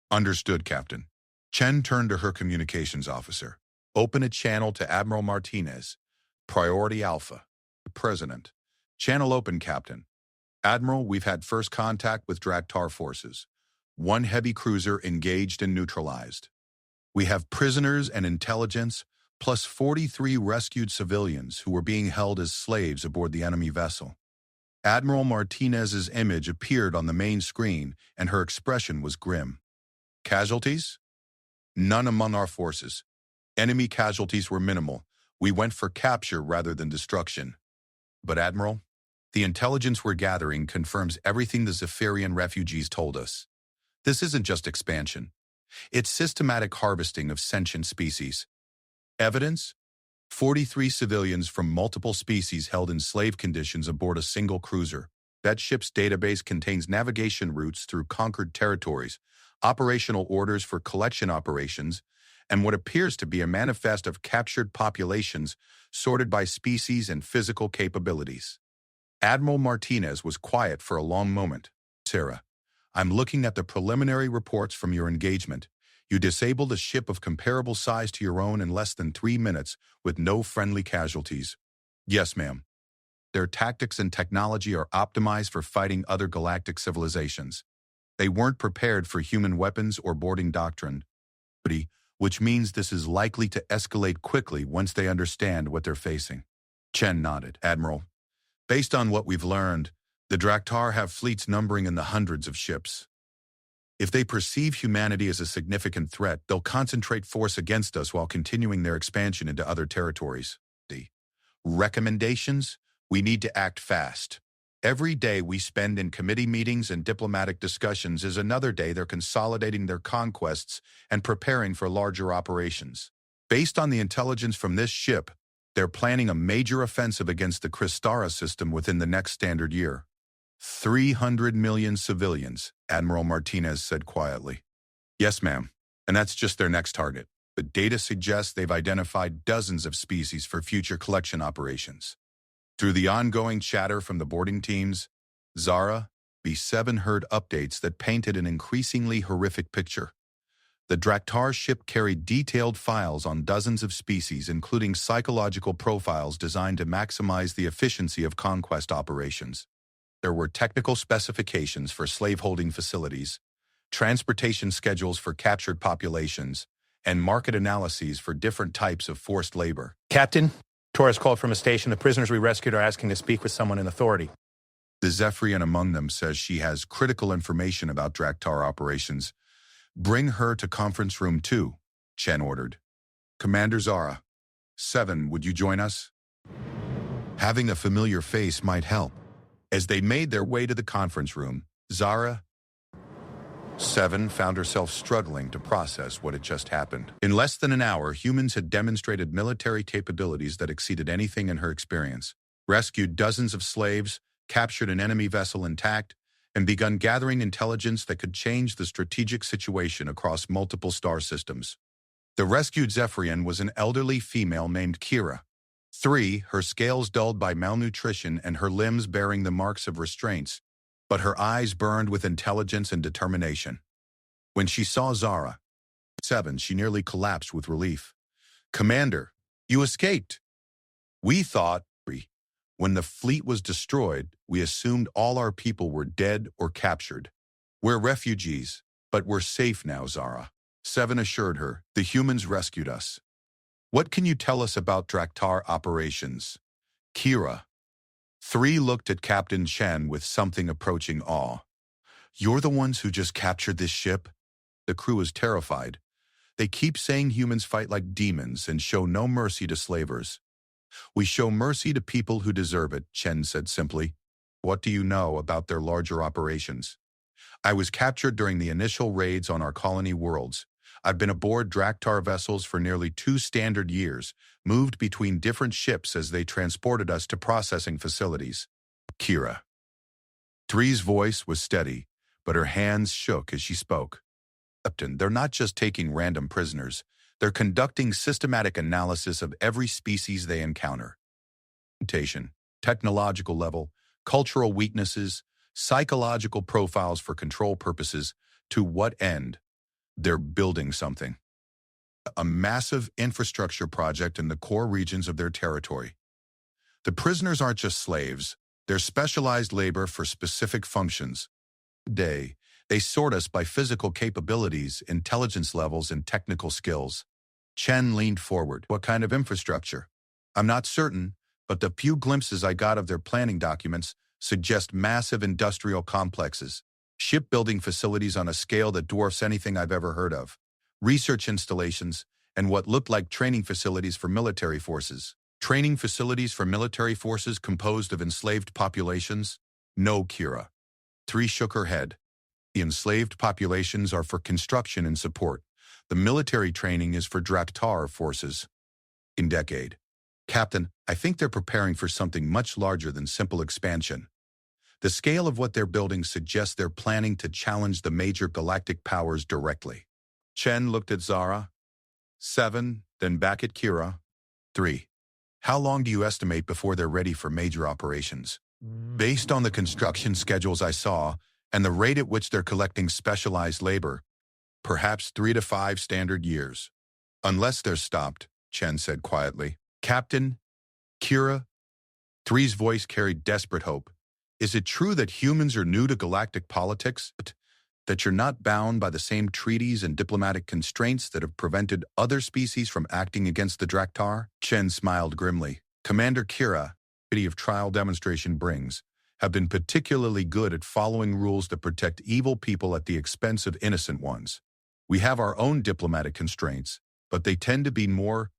Understood, Captain. Chen turned to her communications officer. Open a channel to Admiral Martinez. Priority Alpha. President. Channel open, Captain. Admiral, we've had first contact with Draar forces. 1 heavy cruiser engaged and neutralized. We have prisoners and intelligence, plus 43 rescued civilians who were being held as slaves aboard the enemy vessel. Admiral Martinez's image appeared on the main screen, and her expression was grim. Casualties? None among our forces. Enemy casualties were minimal. We went for capture rather than destruction. But Admiral, the intelligence we're gathering confirms everything the Zephyrian refugees told us. This isn't just expansion. It's systematic harvesting of sentient species. Evidence? 43 civilians from multiple species held in slave conditions aboard a single cruiser. That ship's database contains navigation routes through conquered territories, operational orders for collection operations, and what appears to be a manifest of captured populations sorted by species and physical capabilities. Admiral Martinez was quiet for a long moment. Sarah, I'm looking at the preliminary reports from your engagement. You disabled a ship of comparable size to your own in less than 3 minutes with no friendly casualties. Yes, ma'am. Their tactics and technology are optimized for fighting other galactic civilizations. They weren't prepared for human weapons or boarding doctrine, which means this is likely to escalate quickly once they understand what they're facing. Chen nodded. Admiral, based on what we've learned, the Draar have fleets numbering in the hundreds of ships. If they perceive humanity as a significant threat, they'll concentrate force against us while continuing their expansion into other territories. Recommendations? We need to act fast. Every day we spend in committee meetings and diplomatic discussions is another day they're consolidating their conquests and preparing for larger operations. Based on the intelligence from this ship, they're planning a major offensive against the Crystara system within the next standard year. 300 million civilians, Admiral Martinez said quietly. Yes, ma'am. And that's just their next target. The data suggests they've identified dozens of species for future collection operations. Through the ongoing chatter from the boarding teams, Zara, B7 heard updates that painted an increasingly horrific picture. The Draar ship carried detailed files on dozens of species, including psychological profiles designed to maximize the efficiency of conquest operations. There were technical specifications for slaveholding facilities, transportation schedules for captured populations, and market analyses for different types of forced labor.
Captain, Torres called from a station. The prisoners we rescued are asking to speak with someone in authority.
The Zephyrian among them says she has critical information about Draar operations. Bring her to conference room 2, Chen ordered. Commander Zara, 7, would you join us? Having a familiar face might help. As they made their way to the conference room, Zara, 7, found herself struggling to process what had just happened. In less than an hour, humans had demonstrated military capabilities that exceeded anything in her experience, rescued dozens of slaves, captured an enemy vessel intact, and begun gathering intelligence that could change the strategic situation across multiple star systems. The rescued Zephyrian was an elderly female named Kira. 3, her scales dulled by malnutrition and her limbs bearing the marks of restraints, but her eyes burned with intelligence and determination. When she saw Zara, 7, she nearly collapsed with relief. Commander, you escaped. We thought, when the fleet was destroyed, we assumed all our people were dead or captured. We're refugees, but we're safe now, Zara. 7 assured her, the humans rescued us. What can you tell us about Draar operations? Kira. 3 looked at Captain Chen with something approaching awe. You're the ones who just captured this ship? The crew is terrified. They keep saying humans fight like demons and show no mercy to slavers. We show mercy to people who deserve it, Chen said simply. What do you know about their larger operations? I was captured during the initial raids on our colony worlds. I've been aboard Draar vessels for nearly 2 standard years, moved between different ships as they transported us to processing facilities. Kira. 3's voice was steady, but her hands shook as she spoke. Captain, they're not just taking random prisoners. They're conducting systematic analysis of every species they encounter. Technological level, cultural weaknesses, psychological profiles for control purposes. To what end? They're building something. A massive infrastructure project in the core regions of their territory. The prisoners aren't just slaves. They're specialized labor for specific functions. They sort us by physical capabilities, intelligence levels, and technical skills. Chen leaned forward. What kind of infrastructure? I'm not certain, but the few glimpses I got of their planning documents suggest massive industrial complexes, shipbuilding facilities on a scale that dwarfs anything I've ever heard of, research installations, and what looked like training facilities for military forces. Training facilities for military forces composed of enslaved populations? No, Kira. 3 shook her head. The enslaved populations are for construction and support. The military training is for Draar forces. In decade. Captain, I think they're preparing for something much larger than simple expansion. The scale of what they're building suggests they're planning to challenge the major galactic powers directly. Chen looked at Zara. 7, then back at Kira. 3. How long do you estimate before they're ready for major operations? Based on the construction schedules I saw, and the rate at which they're collecting specialized labor, perhaps 3 to 5 standard years. Unless they're stopped, Chen said quietly. Captain, Kira, 3's voice carried desperate hope. Is it true that humans are new to galactic politics? That you're not bound by the same treaties and diplomatic constraints that have prevented other species from acting against the Draar? Chen smiled grimly. Commander Kira, City of Trial Demonstration brings, have been particularly good at following rules that protect evil people at the expense of innocent ones. We have our own diplomatic constraints, but they tend to be more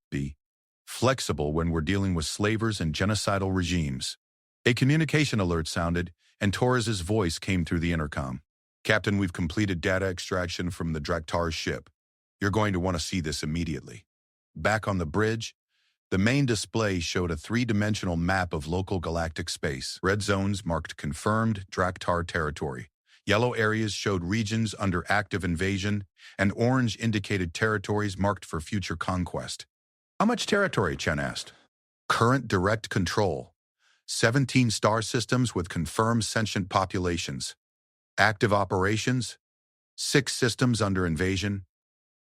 flexible when we're dealing with slavers and genocidal regimes. A communication alert sounded, and Torres's voice came through the intercom. Captain, we've completed data extraction from the Draar ship. You're going to want to see this immediately. Back on the bridge, the main display showed a three-dimensional map of local galactic space. Red zones marked confirmed Draar territory. Yellow areas showed regions under active invasion, and orange indicated territories marked for future conquest. How much territory, Chen asked. Current direct control. 17 star systems with confirmed sentient populations. Active operations. 6 systems under invasion.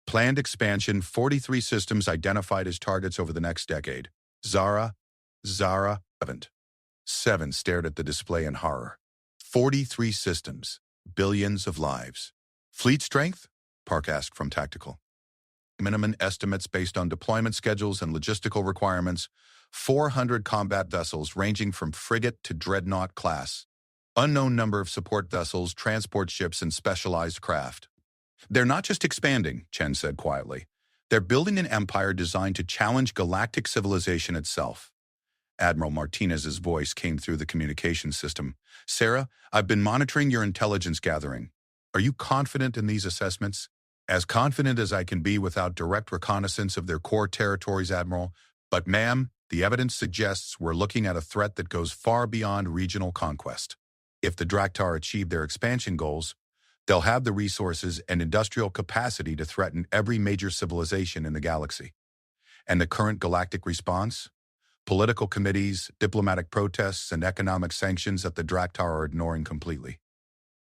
Planned expansion, 43 systems identified as targets over the next decade. Zara, 7 stared at the display in horror. 43 systems, billions of lives. Fleet strength? Park asked from Tactical. Minimum estimates based on deployment schedules and logistical requirements, 400 combat vessels ranging from frigate to dreadnought class. Unknown number of support vessels, transport ships, and specialized craft. They're not just expanding, Chen said quietly. They're building an empire designed to challenge galactic civilization itself. Admiral Martinez's voice came through the communication system. Sarah, I've been monitoring your intelligence gathering. Are you confident in these assessments? As confident as I can be without direct reconnaissance of their core territories, Admiral. But ma'am, the evidence suggests we're looking at a threat that goes far beyond regional conquest. If the Draar achieve their expansion goals, they'll have the resources and industrial capacity to threaten every major civilization in the galaxy. And the current galactic response? Political committees, diplomatic protests, and economic sanctions that the Draar are ignoring completely.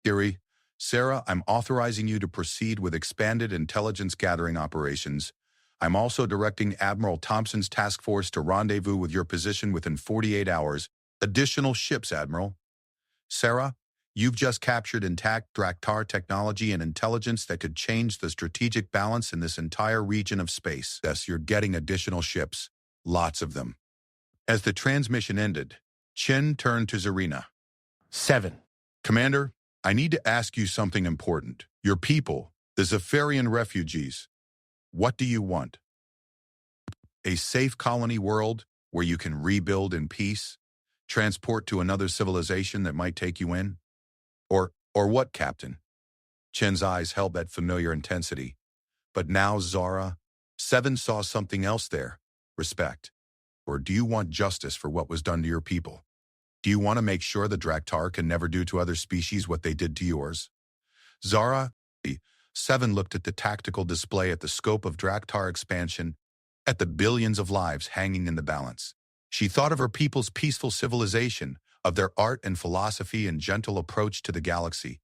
Theory, Sarah, I'm authorizing you to proceed with expanded intelligence gathering operations. I'm also directing Admiral Thompson's task force to rendezvous with your position within 48 hours. Additional ships, Admiral. Sarah, you've just captured intact Draar technology and intelligence that could change the strategic balance in this entire region of space. Yes, you're getting additional ships. Lots of them. As the transmission ended, Chen turned to Zarina.
7.
Commander, I need to ask you something important. Your people, the Zephyrian refugees, what do you want? A safe colony world where you can rebuild in peace? Transport to another civilization that might take you in? Or what, Captain? Chen's eyes held that familiar intensity. But now Zara, 7 saw something else there. Respect. Or do you want justice for what was done to your people? Do you want to make sure the Draar can never do to other species what they did to yours? Zara, 7 looked at the tactical display at the scope of Draar expansion, at the billions of lives hanging in the balance. She thought of her people's peaceful civilization, of their art and philosophy and gentle approach to the galaxy.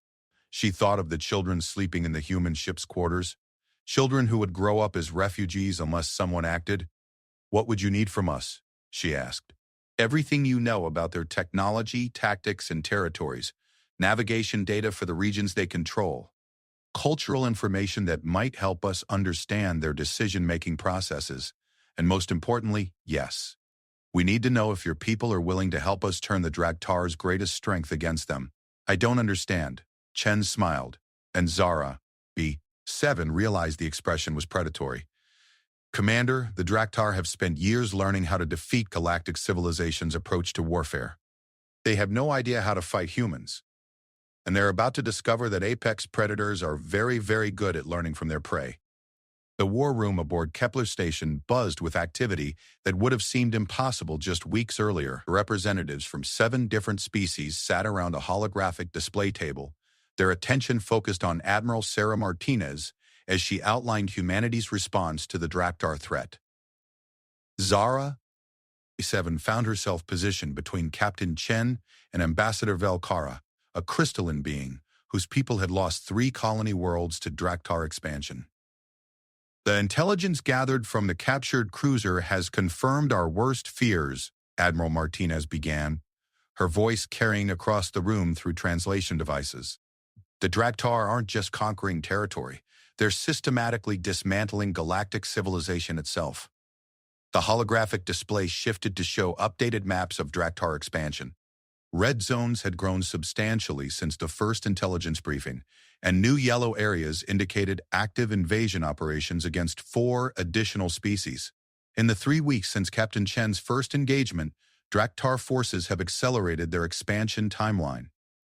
She thought of the children sleeping in the human ship's quarters, children who would grow up as refugees unless someone acted. What would you need from us? She asked. Everything you know about their technology, tactics, and territories, navigation data for the regions they control, cultural information that might help us understand their decision-making processes, and most importantly, yes. We need to know if your people are willing to help us turn the Draar's greatest strength against them. I don't understand. Chen smiled, and Zara, B7, realized the expression was predatory. Commander, the Draar have spent years learning how to defeat galactic civilization's approach to warfare. They have no idea how to fight humans. And they're about to discover that apex predators are very, very good at learning from their prey. The war room aboard Kepler Station buzzed with activity that would have seemed impossible just weeks earlier. Representatives from 7 different species sat around a holographic display table, their attention focused on Admiral Sarah Martinez as she outlined humanity's response to the Draar threat. Zara, 7, found herself positioned between Captain Chen and Ambassador Velkara, a crystalline being whose people had lost 3 colony worlds to Draar expansion. The intelligence gathered from the captured cruiser has confirmed our worst fears, Admiral Martinez began, her voice carrying across the room through translation devices. The Draar aren't just conquering territory. They're systematically dismantling galactic civilization itself. The holographic display shifted to show updated maps of Draar expansion. Red zones had grown substantially since the first intelligence briefing, and new yellow areas indicated active invasion operations against 4 additional species. In the 3 weeks since Captain Chen's first engagement, Draktar forces have accelerated their expansion timeline.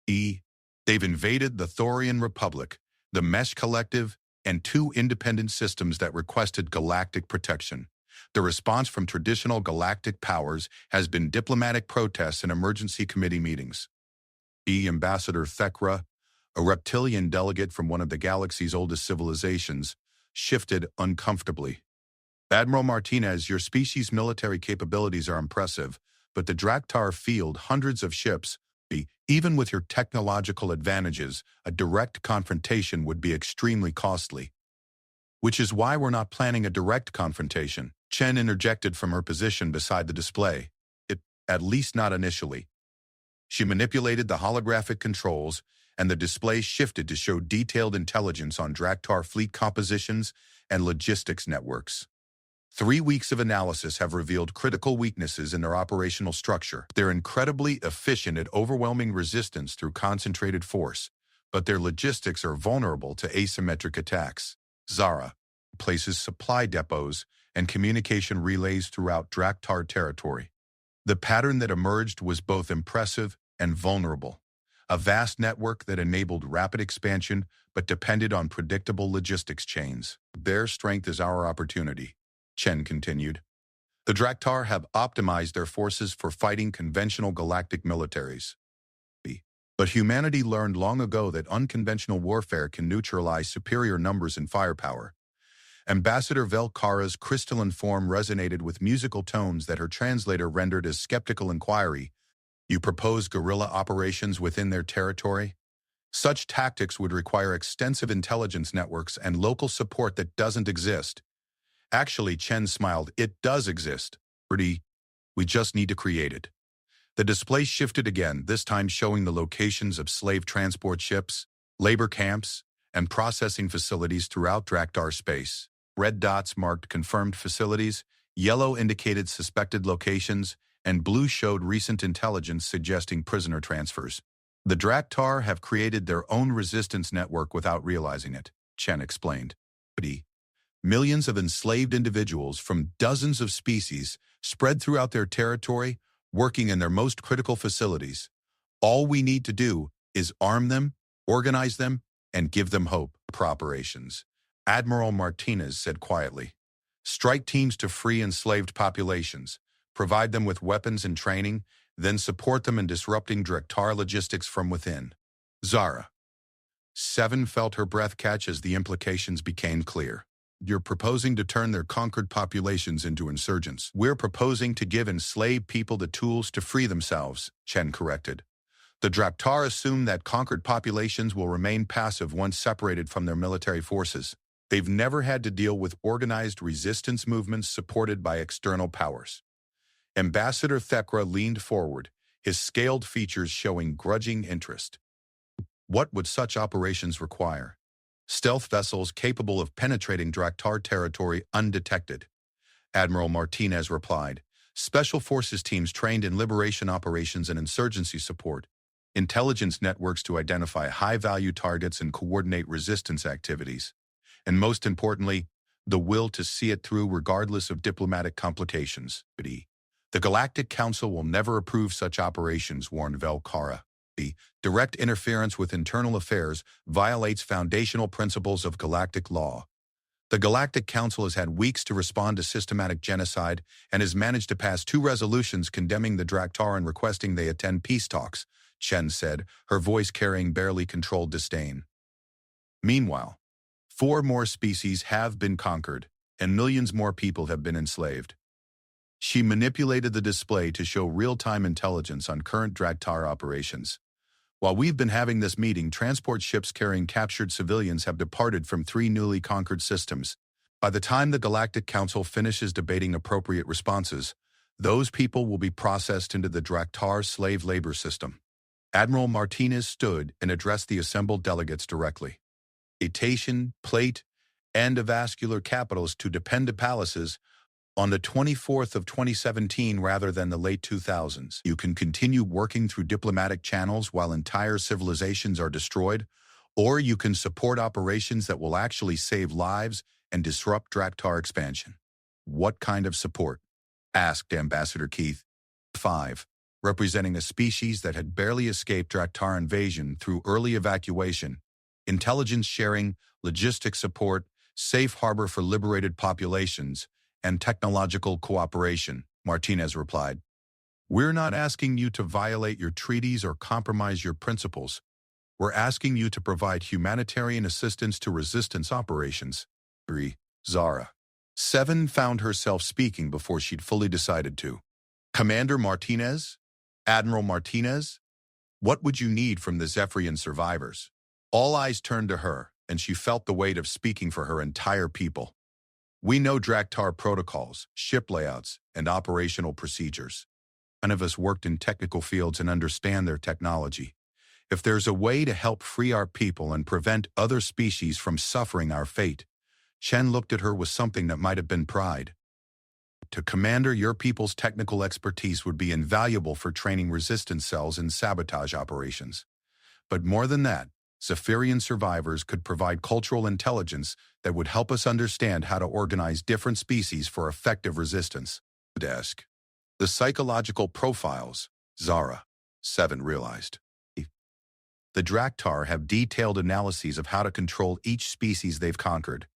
They've invaded the Thorian Republic, the Mesh Collective, and 2 independent systems that requested galactic protection. The response from traditional galactic powers has been diplomatic protests and emergency committee meetings. Ambassador Thekra, a reptilian delegate from one of the galaxy's oldest civilizations, shifted uncomfortably. Admiral Martinez, your species' military capabilities are impressive, but the Draktar field hundreds of ships. Even with your technological advantages, a direct confrontation would be extremely costly. Which is why we're not planning a direct confrontation, Chen interjected from her position beside the display. At least not initially. She manipulated the holographic controls, and the display shifted to show detailed intelligence on Draktar fleet compositions and logistics networks. 3 weeks of analysis have revealed critical weaknesses in their operational structure. They're incredibly efficient at overwhelming resistance through concentrated force, but their logistics are vulnerable to asymmetric attacks. Zara places supply depots and communication relays throughout Draktar territory. The pattern that emerged was both impressive and vulnerable. A vast network that enabled rapid expansion but depended on predictable logistics chains. Their strength is our opportunity, Chen continued. The Draktar have optimized their forces for fighting conventional galactic militaries. But humanity learned long ago that unconventional warfare can neutralize superior numbers and firepower. Ambassador Velkara's crystalline form resonated with musical tones that her translator rendered as skeptical inquiry. You propose guerrilla operations within their territory? Such tactics would require extensive intelligence networks and local support that doesn't exist. Actually, Chen smiled, it does exist. We just need to create it. The display shifted again, this time showing the locations of slave transport ships, labor camps, and processing facilities throughout Draktar space. Red dots marked confirmed facilities, yellow indicated suspected locations, and blue showed recent intelligence suggesting prisoner transfers. The Draktar have created their own resistance network without realizing it, Chen explained. Millions of enslaved individuals from dozens of species spread throughout their territory, working in their most critical facilities. All we need to do is arm them, organize them, and give them hope for operations. Admiral Martinez said quietly. Strike teams to free enslaved populations, provide them with weapons and training, then support them in disrupting Draktar logistics from within. Zara. Seven felt her breath catch as the implications became clear. You're proposing to turn their conquered populations into insurgents. We're proposing to give enslaved people the tools to free themselves, Chen corrected. The Draktar assume that conquered populations will remain passive once separated from their military forces. They've never had to deal with organized resistance movements supported by external powers. Ambassador Thekra leaned forward, his scaled features showing grudging interest. What would such operations require? Stealth vessels capable of penetrating Draktar territory undetected. Admiral Martinez replied. Special forces teams trained in liberation operations and insurgency support. Intelligence networks to identify high-value targets and coordinate resistance activities. And most importantly, the will to see it through regardless of diplomatic complications. The Galactic Council will never approve such operations, warned Velkara. Direct interference with internal affairs violates foundational principles of galactic law. The Galactic Council has had weeks to respond to systematic genocide and has managed to pass 2 resolutions condemning the Draktar and requesting they attend peace talks, Chen said, her voice carrying barely controlled disdain. Meanwhile, 4 more species have been conquered, and millions more people have been enslaved. She manipulated the display to show real-time intelligence on current Draktar operations. While we've been having this meeting, transport ships carrying captured civilians have departed from 3 newly conquered systems. By the time the Galactic Council finishes debating appropriate responses, those people will be processed into the Draktar slave labor system. Admiral Martinez stood and addressed the assembled delegates directly. Etation, plate, and avascular capitals to depend palaces on the 24th of 2017 rather than the late 2000s. You can continue working through diplomatic channels while entire civilizations are destroyed, or you can support operations that will actually save lives and disrupt Draktar expansion. What kind of support? Asked Ambassador Keith. 5, representing a species that had barely escaped Draar invasion through early evacuation, intelligence sharing, logistics support, safe harbor for liberated populations, and technological cooperation, Martinez replied. We're not asking you to violate your treaties or compromise your principles. We're asking you to provide humanitarian assistance to resistance operations. 3. Zara. 7 found herself speaking before she'd fully decided to. Commander Martinez? Admiral Martinez? What would you need from the Zephyrian survivors? All eyes turned to her, and she felt the weight of speaking for her entire people. We know Draar protocols, ship layouts, and operational procedures. None of us worked in technical fields and understand their technology. If there's a way to help free our people and prevent other species from suffering our fate, Chen looked at her with something that might have been pride. To Commander, your people's technical expertise would be invaluable for training resistance cells in sabotage operations. But more than that, Zephyrian survivors could provide cultural intelligence that would help us understand how to organize different species for effective resistance. Desk. The psychological profiles, Zara. 7 realized. The Draar have detailed analyses of how to control each species they've conquered.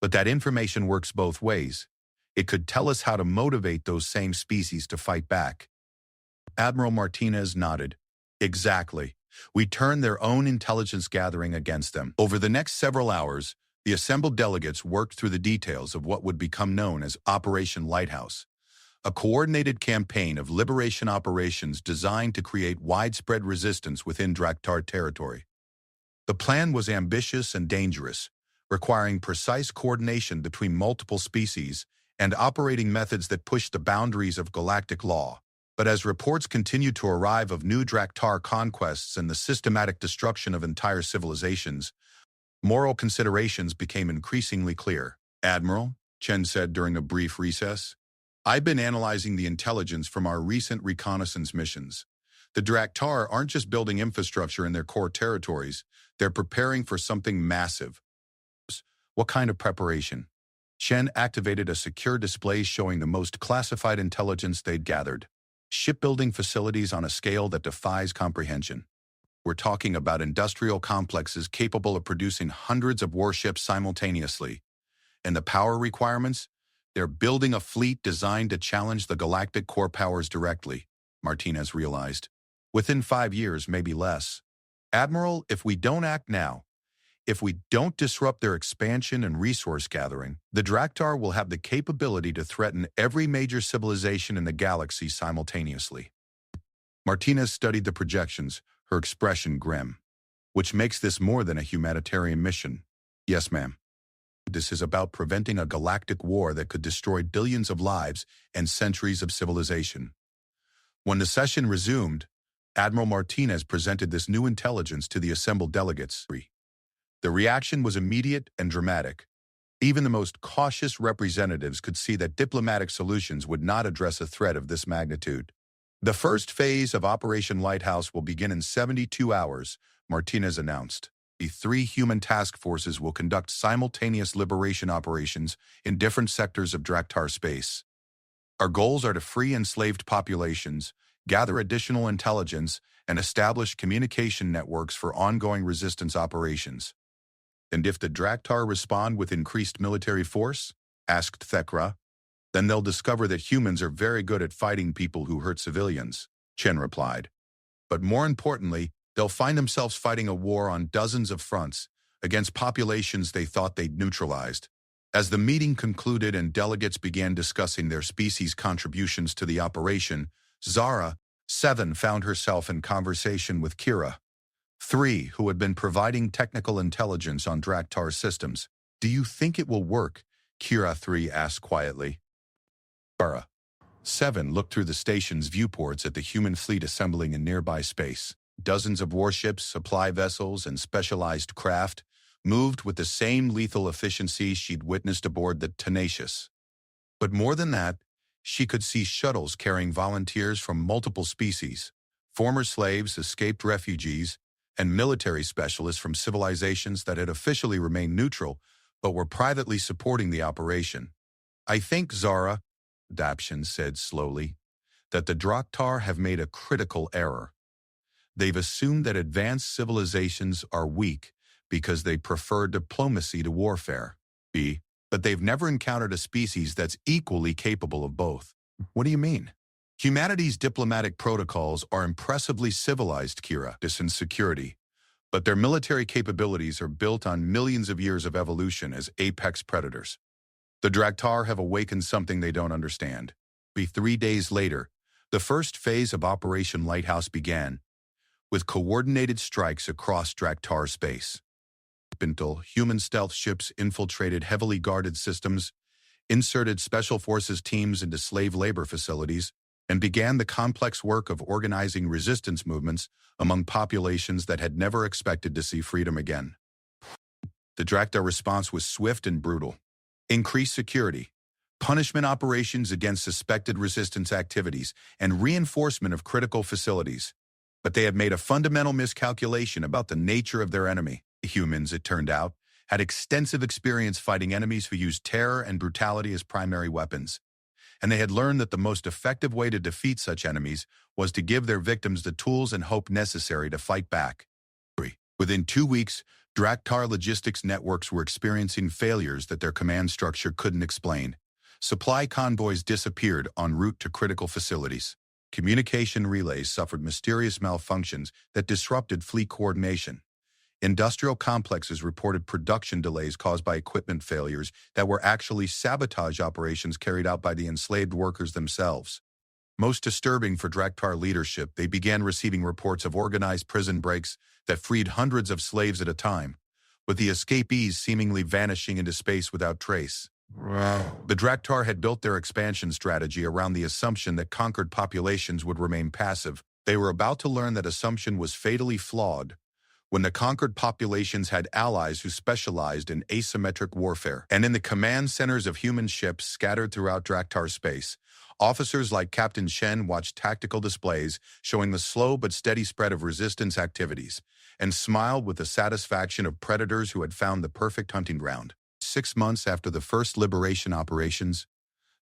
But that information works both ways. It could tell us how to motivate those same species to fight back. Admiral Martinez nodded. Exactly. We turn their own intelligence gathering against them. Over the next several hours, the assembled delegates worked through the details of what would become known as Operation Lighthouse, a coordinated campaign of liberation operations designed to create widespread resistance within Draar territory. The plan was ambitious and dangerous, requiring precise coordination between multiple species and operating methods that pushed the boundaries of galactic law. But as reports continued to arrive of new Draar conquests and the systematic destruction of entire civilizations, moral considerations became increasingly clear. Admiral, Chen said during a brief recess, I've been analyzing the intelligence from our recent reconnaissance missions. The Draar aren't just building infrastructure in their core territories, they're preparing for something massive. What kind of preparation? Chen activated a secure display showing the most classified intelligence they'd gathered. Shipbuilding facilities on a scale that defies comprehension. We're talking about industrial complexes capable of producing hundreds of warships simultaneously. And the power requirements? They're building a fleet designed to challenge the galactic core powers directly, Martinez realized. Within 5 years, maybe less. Admiral, if we don't act now, if we don't disrupt their expansion and resource gathering, the Draar will have the capability to threaten every major civilization in the galaxy simultaneously. Martinez studied the projections, her expression grim. Which makes this more than a humanitarian mission. Yes, ma'am. This is about preventing a galactic war that could destroy billions of lives and centuries of civilization. When the session resumed, Admiral Martinez presented this new intelligence to the assembled delegates. The reaction was immediate and dramatic. Even the most cautious representatives could see that diplomatic solutions would not address a threat of this magnitude. The first phase of Operation Lighthouse will begin in 72 hours, Martinez announced. The 3 human task forces will conduct simultaneous liberation operations in different sectors of Draar space. Our goals are to free enslaved populations, gather additional intelligence, and establish communication networks for ongoing resistance operations. And if the Draar respond with increased military force? Asked Thekra. Then they'll discover that humans are very good at fighting people who hurt civilians, Chen replied. But more importantly, they'll find themselves fighting a war on dozens of fronts against populations they thought they'd neutralized. As the meeting concluded and delegates began discussing their species' contributions to the operation, Zara, 7, found herself in conversation with Kira, 3, who had been providing technical intelligence on Draar systems. Do you think it will work? Kira 3 asked quietly. Zara, 7 looked through the station's viewports at the human fleet assembling in nearby space. Dozens of warships, supply vessels, and specialized craft moved with the same lethal efficiency she'd witnessed aboard the Tenacious. But more than that, she could see shuttles carrying volunteers from multiple species, former slaves, escaped refugees, and military specialists from civilizations that had officially remained neutral but were privately supporting the operation. I think, Zara, Dapshin said slowly, that the Draar have made a critical error. They've assumed that advanced civilizations are weak because they prefer diplomacy to warfare. But they've never encountered a species that's equally capable of both. What do you mean? Humanity's diplomatic protocols are impressively civilized, Kira, and security, but their military capabilities are built on millions of years of evolution as apex predators. The Draar have awakened something they don't understand. 3 days later, the first phase of Operation Lighthouse began, with coordinated strikes across Draar space. Human stealth ships infiltrated heavily guarded systems, inserted special forces teams into slave labor facilities, and began the complex work of organizing resistance movements among populations that had never expected to see freedom again. The Draar response was swift and brutal. Increased security, punishment operations against suspected resistance activities, and reinforcement of critical facilities. But they had made a fundamental miscalculation about the nature of their enemy. Humans, it turned out, had extensive experience fighting enemies who used terror and brutality as primary weapons. And they had learned that the most effective way to defeat such enemies was to give their victims the tools and hope necessary to fight back. Within 2 weeks, Draar logistics networks were experiencing failures that their command structure couldn't explain. Supply convoys disappeared en route to critical facilities. Communication relays suffered mysterious malfunctions that disrupted fleet coordination. Industrial complexes reported production delays caused by equipment failures that were actually sabotage operations carried out by the enslaved workers themselves. Most disturbing for Draar leadership, they began receiving reports of organized prison breaks that freed hundreds of slaves at a time, with the escapees seemingly vanishing into space without trace. The Draar had built their expansion strategy around the assumption that conquered populations would remain passive. They were about to learn that assumption was fatally flawed when the conquered populations had allies who specialized in asymmetric warfare. And in the command centers of human ships scattered throughout Draar space, officers like Captain Shen watched tactical displays showing the slow but steady spread of resistance activities and smiled with the satisfaction of predators who had found the perfect hunting ground. 6 months after the first liberation operations,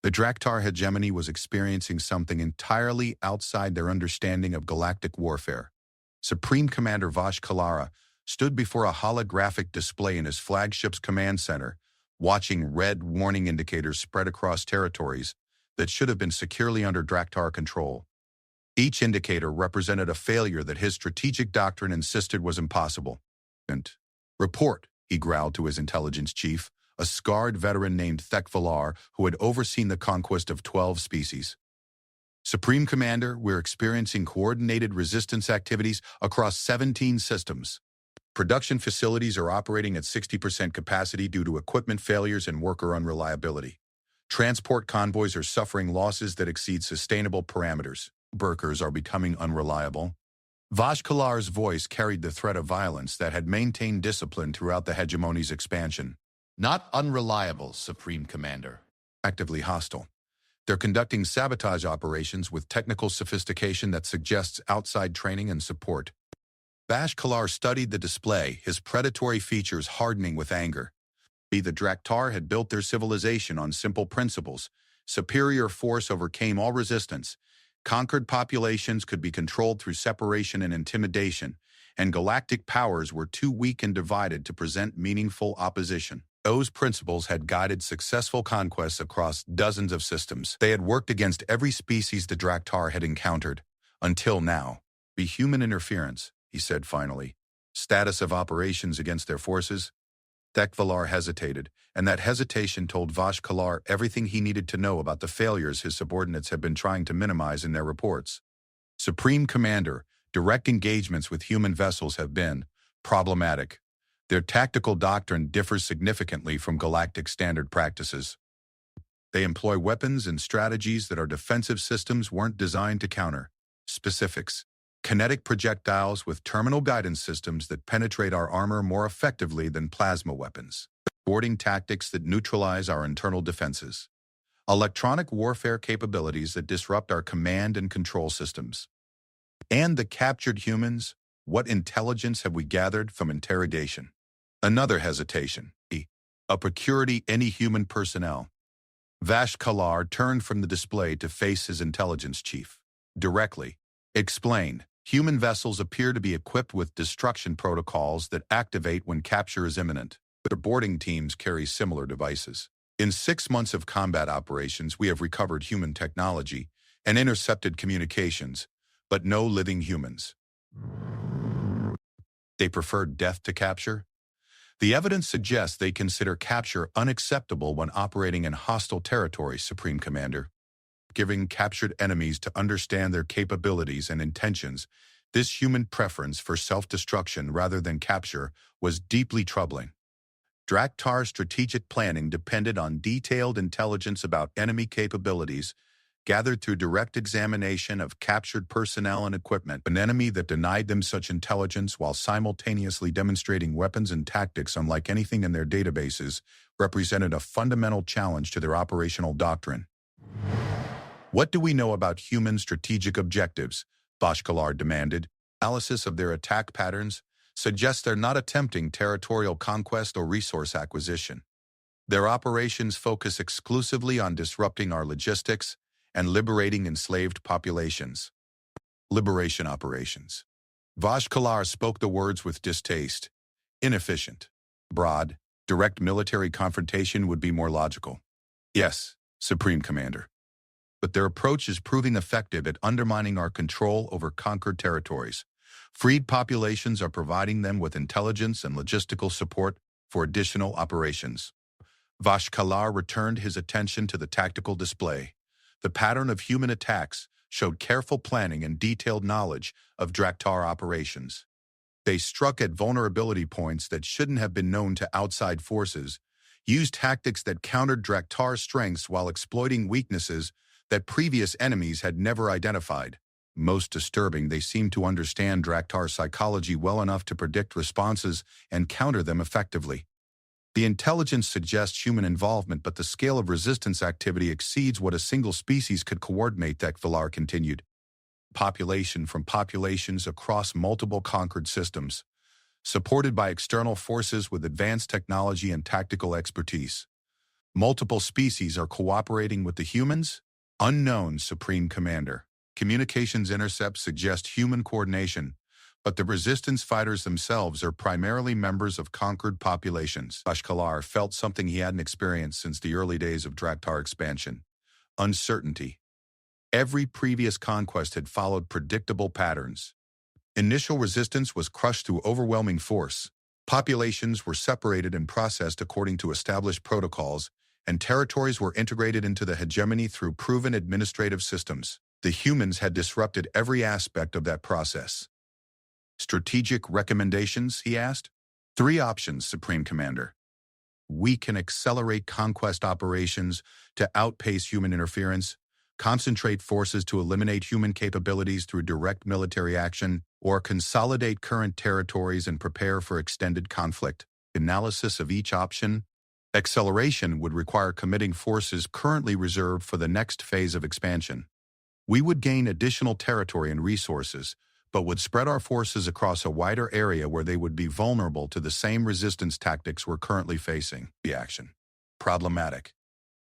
the Draar hegemony was experiencing something entirely outside their understanding of galactic warfare. Supreme Commander Vash Kalara stood before a holographic display in his flagship's command center, watching red warning indicators spread across territories that should have been securely under Draar control. Each indicator represented a failure that his strategic doctrine insisted was impossible. "Report," he growled to his intelligence chief, a scarred veteran named Thekvalar who had overseen the conquest of 12 species. "Supreme Commander, we're experiencing coordinated resistance activities across 17 systems. Production facilities are operating at 60% capacity due to equipment failures and worker unreliability. Transport convoys are suffering losses that exceed sustainable parameters. Workers are becoming unreliable." Vash Kalar's voice carried the threat of violence that had maintained discipline throughout the hegemony's expansion.
Not unreliable, Supreme Commander.
Actively hostile. They're conducting sabotage operations with technical sophistication that suggests outside training and support. Vash Kalar studied the display, his predatory features hardening with anger. The Draar had built their civilization on simple principles. Superior force overcame all resistance. Conquered populations could be controlled through separation and intimidation, and galactic powers were too weak and divided to present meaningful opposition. Those principles had guided successful conquests across dozens of systems. They had worked against every species the Draar had encountered, until now. "Be human interference," he said finally. "Status of operations against their forces?" Thekvalar hesitated, and that hesitation told Vash Kalar everything he needed to know about the failures his subordinates had been trying to minimize in their reports. "Supreme Commander, direct engagements with human vessels have been problematic. Their tactical doctrine differs significantly from galactic standard practices. They employ weapons and strategies that our defensive systems weren't designed to counter. Specifics: kinetic projectiles with terminal guidance systems that penetrate our armor more effectively than plasma weapons. Boarding tactics that neutralize our internal defenses. Electronic warfare capabilities that disrupt our command and control systems. And the captured humans, what intelligence have we gathered from interrogation?" Another hesitation. A procurity any human personnel. Vash-Kalar turned from the display to face his intelligence chief. Directly, explained, human vessels appear to be equipped with destruction protocols that activate when capture is imminent. Their boarding teams carry similar devices. In 6 months of combat operations, we have recovered human technology and intercepted communications, but no living humans. They preferred death to capture? The evidence suggests they consider capture unacceptable when operating in hostile territory, Supreme Commander. Giving captured enemies to understand their capabilities and intentions, this human preference for self-destruction rather than capture was deeply troubling. Draar's strategic planning depended on detailed intelligence about enemy capabilities, gathered through direct examination of captured personnel and equipment. An enemy that denied them such intelligence while simultaneously demonstrating weapons and tactics unlike anything in their databases represented a fundamental challenge to their operational doctrine. What do we know about human strategic objectives? Vash-Kalar demanded. Analysis of their attack patterns suggests they're not attempting territorial conquest or resource acquisition. Their operations focus exclusively on disrupting our logistics and liberating enslaved populations. Liberation operations. Vash-Kalar spoke the words with distaste. Inefficient. Broad, direct military confrontation would be more logical. Yes, Supreme Commander. But their approach is proving effective at undermining our control over conquered territories. Freed populations are providing them with intelligence and logistical support for additional operations. Vash-Kalar returned his attention to the tactical display. The pattern of human attacks showed careful planning and detailed knowledge of Draar operations. They struck at vulnerability points that shouldn't have been known to outside forces, used tactics that countered Draar's strengths while exploiting weaknesses that previous enemies had never identified. Most disturbing, they seemed to understand Draar's psychology well enough to predict responses and counter them effectively. The intelligence suggests human involvement, but the scale of resistance activity exceeds what a single species could coordinate, Vash-Kalar continued. Population from populations across multiple conquered systems, supported by external forces with advanced technology and tactical expertise. Multiple species are cooperating with the humans? Unknown, Supreme Commander. Communications intercepts suggest human coordination, but the resistance fighters themselves are primarily members of conquered populations. Vash-Kalar felt something he hadn't experienced since the early days of Draar expansion. Uncertainty. Every previous conquest had followed predictable patterns. Initial resistance was crushed through overwhelming force. Populations were separated and processed according to established protocols, and territories were integrated into the hegemony through proven administrative systems. The humans had disrupted every aspect of that process. Strategic recommendations, he asked? 3 options, Supreme Commander. We can accelerate conquest operations to outpace human interference, concentrate forces to eliminate human capabilities through direct military action, or consolidate current territories and prepare for extended conflict. Analysis of each option. Acceleration would require committing forces currently reserved for the next phase of expansion. We would gain additional territory and resources, but would spread our forces across a wider area where they would be vulnerable to the same resistance tactics we're currently facing. Reaction. Problematic.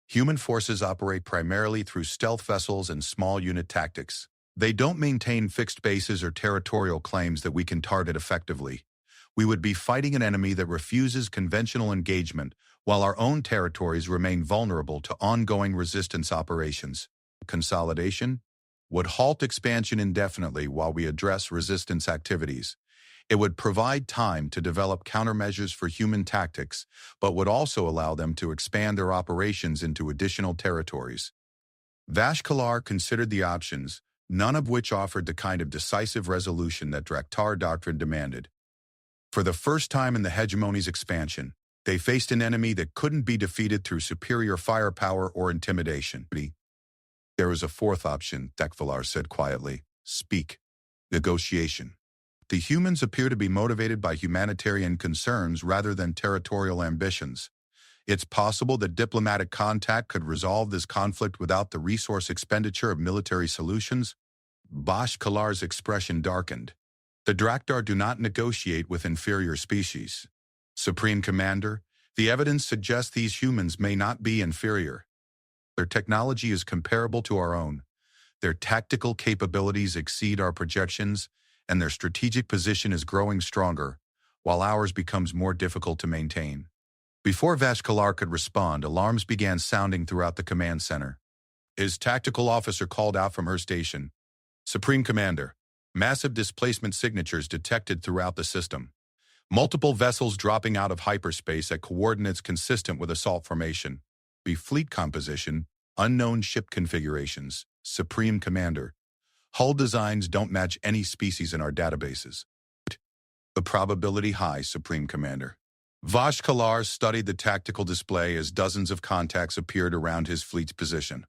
Human forces operate primarily through stealth vessels and small unit tactics. They don't maintain fixed bases or territorial claims that we can target effectively. We would be fighting an enemy that refuses conventional engagement, while our own territories remain vulnerable to ongoing resistance operations. Consolidation would halt expansion indefinitely while we address resistance activities. It would provide time to develop countermeasures for human tactics, but would also allow them to expand their operations into additional territories. Vash-Kalar considered the options, none of which offered the kind of decisive resolution that Draar doctrine demanded. For the first time in the hegemony's expansion, they faced an enemy that couldn't be defeated through superior firepower or intimidation. There is a 4th option, Vash-Kalar said quietly. Speak. Negotiation. The humans appear to be motivated by humanitarian concerns rather than territorial ambitions. It's possible that diplomatic contact could resolve this conflict without the resource expenditure of military solutions. Vash-Kalar's expression darkened. The Draar do not negotiate with inferior species. Supreme Commander, the evidence suggests these humans may not be inferior. Their technology is comparable to our own. Their tactical capabilities exceed our projections, and their strategic position is growing stronger, while ours becomes more difficult to maintain. Before Vashkalar could respond, alarms began sounding throughout the command center. His tactical officer called out from her station. Supreme Commander, massive displacement signatures detected throughout the system. Multiple vessels dropping out of hyperspace at coordinates consistent with assault formation. The fleet composition, unknown ship configurations. Supreme Commander, hull designs don't match any species in our databases. The probability high, Supreme Commander. Vashkalar studied the tactical display as dozens of contacts appeared around his fleet's position.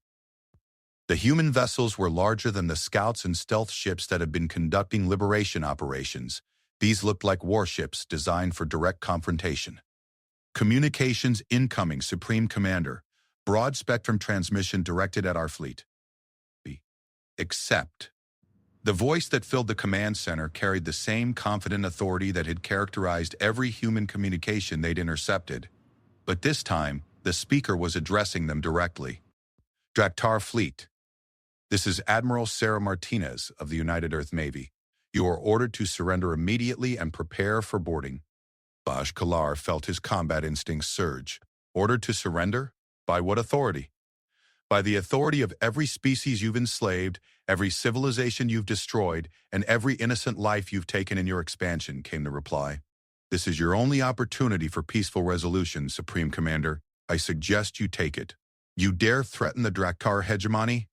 The human vessels were larger than the scouts and stealth ships that had been conducting liberation operations. These looked like warships designed for direct confrontation. Communications incoming, Supreme Commander. Broad spectrum transmission directed at our fleet. Except. The voice that filled the command center carried the same confident authority that had characterized every human communication they'd intercepted. But this time, the speaker was addressing them directly. Draar Fleet. This is Admiral Sarah Martinez of the United Earth Navy. You are ordered to surrender immediately and prepare for boarding. Vashkalar felt his combat instincts surge. Ordered to surrender? By what authority? By the authority of every species you've enslaved, every civilization you've destroyed, and every innocent life you've taken in your expansion, came the reply. This is your only opportunity for peaceful resolution, Supreme Commander. I suggest you take it. You dare threaten the Draar hegemony?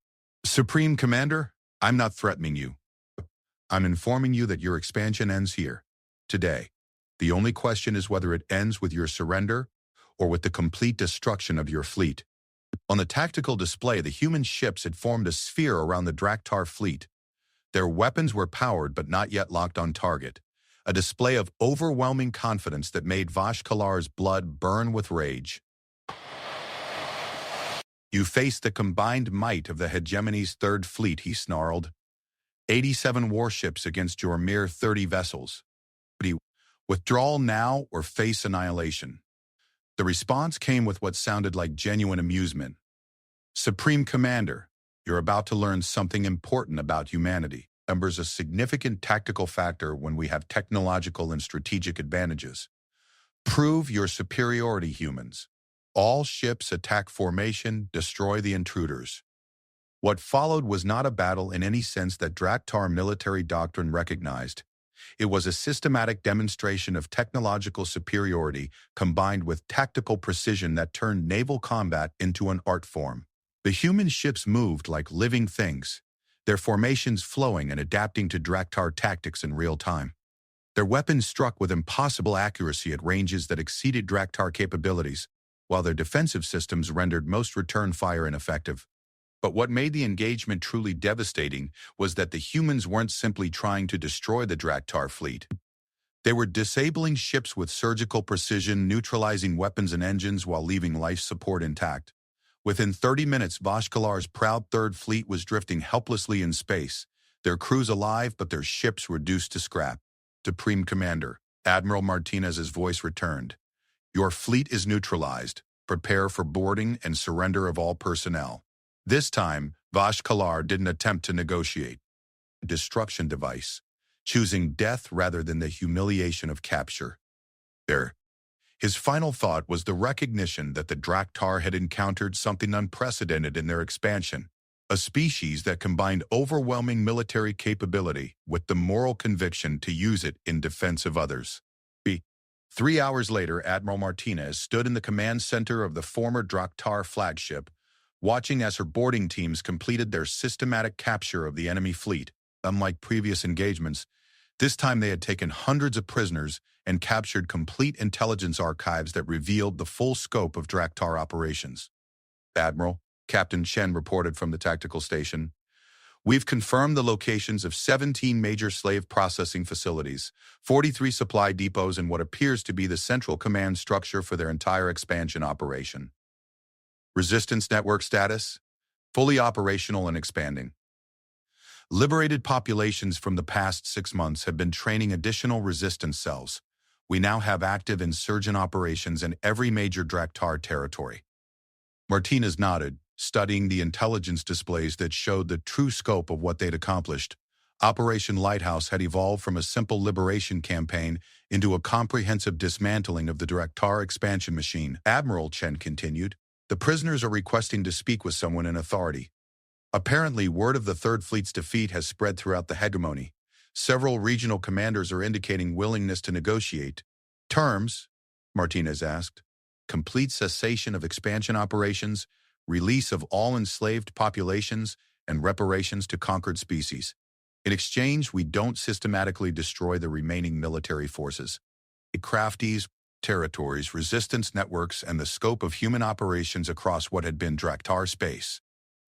Supreme Commander, I'm not threatening you. I'm informing you that your expansion ends here, today. The only question is whether it ends with your surrender or with the complete destruction of your fleet. On the tactical display, the human ships had formed a sphere around the Draar fleet. Their weapons were powered but not yet locked on target, a display of overwhelming confidence that made Vashkalar's blood burn with rage. You face the combined might of the hegemony's third fleet, he snarled. 87 warships against your mere 30 vessels. Withdrawal now or face annihilation. The response came with what sounded like genuine amusement. Supreme Commander, you're about to learn something important about humanity. Numbers a significant tactical factor when we have technological and strategic advantages. Prove your superiority, humans. All ships attack formation, destroy the intruders. What followed was not a battle in any sense that Draar military doctrine recognized. It was a systematic demonstration of technological superiority combined with tactical precision that turned naval combat into an art form. The human ships moved like living things, their formations flowing and adapting to Draar tactics in real time. Their weapons struck with impossible accuracy at ranges that exceeded Draar capabilities, while their defensive systems rendered most return fire ineffective. But what made the engagement truly devastating was that the humans weren't simply trying to destroy the Draar fleet. They were disabling ships with surgical precision, neutralizing weapons and engines while leaving life support intact. Within 30 minutes, Vashkalar's proud Third Fleet was drifting helplessly in space, their crews alive but their ships reduced to scrap. Supreme Commander, Admiral Martinez's voice returned. Your fleet is neutralized. Prepare for boarding and surrender of all personnel. This time, Vashkalar didn't attempt to negotiate. A destruction device, choosing death rather than the humiliation of capture. His final thought was the recognition that the Draar had encountered something unprecedented in their expansion, a species that combined overwhelming military capability with the moral conviction to use it in defense of others. 3 hours later, Admiral Martinez stood in the command center of the former Draar flagship, watching as her boarding teams completed their systematic capture of the enemy fleet. Unlike previous engagements, this time they had taken hundreds of prisoners and captured complete intelligence archives that revealed the full scope of Draar operations. Admiral, Captain Chen reported from the tactical station. We've confirmed the locations of 17 major slave processing facilities, 43 supply depots, and what appears to be the central command structure for their entire expansion operation. Resistance network status, fully operational and expanding. Liberated populations from the past 6 months have been training additional resistance cells. We now have active insurgent operations in every major Draar territory. Martinez nodded, studying the intelligence displays that showed the true scope of what they'd accomplished. Operation Lighthouse had evolved from a simple liberation campaign into a comprehensive dismantling of the Draar expansion machine. Admiral Chen continued, "The prisoners are requesting to speak with someone in authority. Apparently, word of the Third Fleet's defeat has spread throughout the hegemony. Several regional commanders are indicating willingness to negotiate. Terms?" Martinez asked. "Complete cessation of expansion operations, release of all enslaved populations, and reparations to conquered species. In exchange, we don't systematically destroy the remaining military forces. Crafties, territories, resistance networks, and the scope of human operations across what had been Draar space.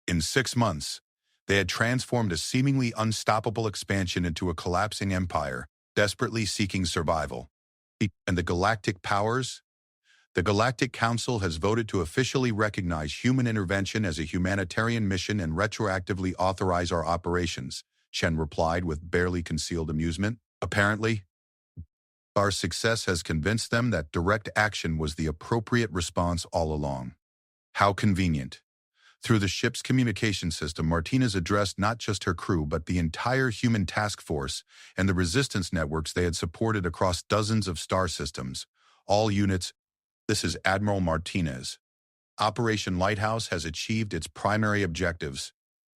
In 6 months, they had transformed a seemingly unstoppable expansion into a collapsing empire, desperately seeking survival. And the Galactic powers? The Galactic Council has voted to officially recognize human intervention as a humanitarian mission and retroactively authorize our operations," Chen replied with barely concealed amusement. "Apparently, our success has convinced them that direct action was the appropriate response all along." How convenient. Through the ship's communication system, Martinez addressed not just her crew but the entire human task force and the resistance networks they had supported across dozens of star systems. All units, this is Admiral Martinez. Operation Lighthouse has achieved its primary objectives.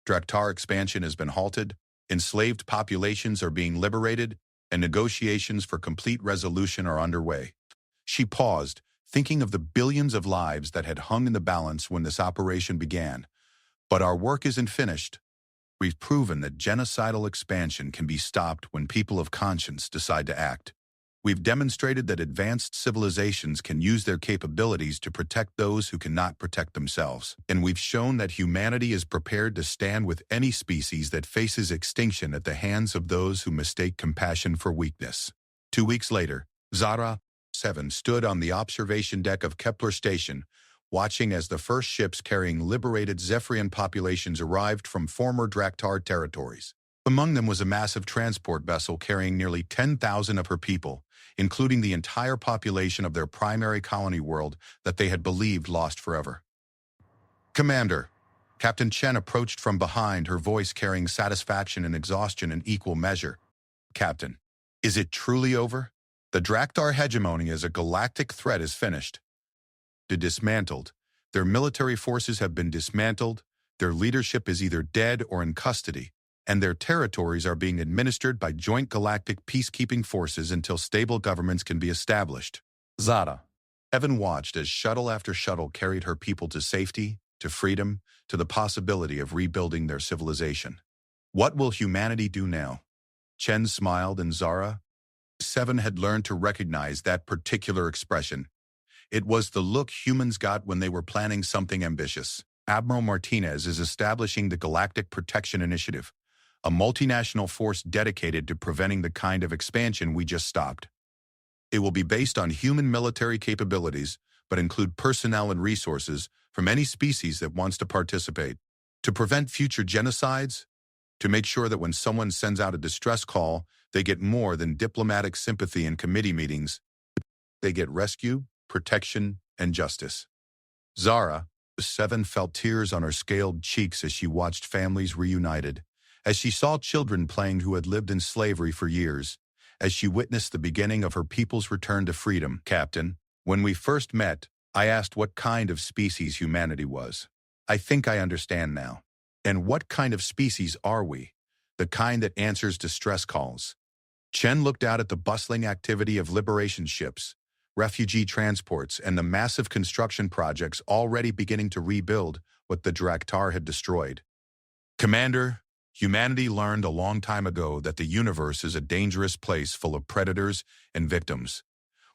Draar expansion has been halted, enslaved populations are being liberated, and negotiations for complete resolution are underway. She paused, thinking of the billions of lives that had hung in the balance when this operation began. "But our work isn't finished. We've proven that genocidal expansion can be stopped when people of conscience decide to act. We've demonstrated that advanced civilizations can use their capabilities to protect those who cannot protect themselves. And we've shown that humanity is prepared to stand with any species that faces extinction at the hands of those who mistake compassion for weakness." 2 weeks later, Zara 7 stood on the observation deck of Kepler Station, watching as the first ships carrying liberated Zephyrian populations arrived from former Draar territories. Among them was a massive transport vessel carrying nearly 10,000 of her people, including the entire population of their primary colony world that they had believed lost forever. "Commander," Captain Chen approached from behind, her voice carrying satisfaction and exhaustion in equal measure. "Captain, is it truly over? The Draar hegemony as a galactic threat is finished. Dismantled. Their military forces have been dismantled, their leadership is either dead or in custody, and their territories are being administered by joint galactic peacekeeping forces until stable governments can be established." Zada. Evan watched as shuttle after shuttle carried her people to safety, to freedom, to the possibility of rebuilding their civilization. "What will humanity do now?" Chen smiled, and Zara 7 had learned to recognize that particular expression. It was the look humans got when they were planning something ambitious. "Admiral Martinez is establishing the Galactic Protection Initiative, a multinational force dedicated to preventing the kind of expansion we just stopped. It will be based on human military capabilities, but include personnel and resources from any species that wants to participate, to prevent future genocides, to make sure that when someone sends out a distress call, they get more than diplomatic sympathy in committee meetings. They get rescue, protection, and justice." Zara 7 felt tears on her scaled cheeks as she watched families reunited, as she saw children playing who had lived in slavery for years, as she witnessed the beginning of her people's return to freedom. "Captain, when we first met, I asked what kind of species humanity was. I think I understand now. And what kind of species are we? The kind that answers distress calls." Chen looked out at the bustling activity of liberation ships, refugee transports, and the massive construction projects already beginning to rebuild what the Draar had destroyed. "Commander, humanity learned a long time ago that the universe is a dangerous place full of predators and victims.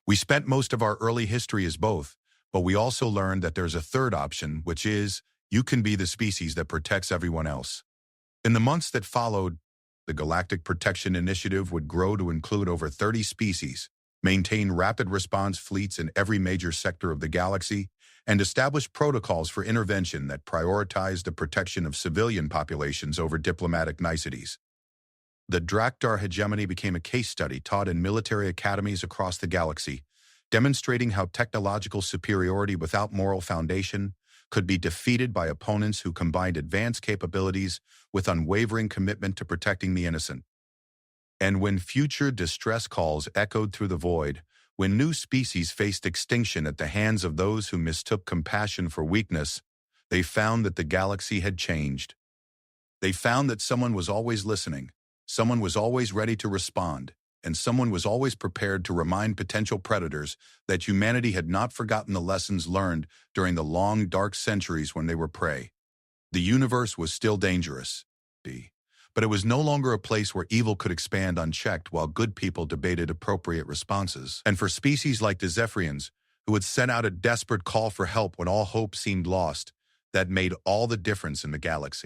We spent most of our early history as both, but we also learned that there's a third option, which is, you can be the species that protects everyone else." In the months that followed, the Galactic Protection Initiative would grow to include over 30 species, maintain rapid response fleets in every major sector of the galaxy, and establish protocols for intervention that prioritize the protection of civilian populations over diplomatic niceties. The Draar hegemony became a case study taught in military academies across the galaxy, demonstrating how technological superiority without moral foundation, could be defeated by opponents who combined advanced capabilities with unwavering commitment to protecting the innocent. And when future distress calls echoed through the void, when new species faced extinction at the hands of those who mistook compassion for weakness, they found that the galaxy had changed. They found that someone was always listening, someone was always ready to respond, and someone was always prepared to remind potential predators that humanity had not forgotten the lessons learned during the long, dark centuries when they were prey. The universe was still dangerous, but it was no longer a place where evil could expand unchecked while good people debated appropriate responses. And for species like the Zephyrians, who had sent out a desperate call for help when all hope seemed lost, that made all the difference in the galaxy.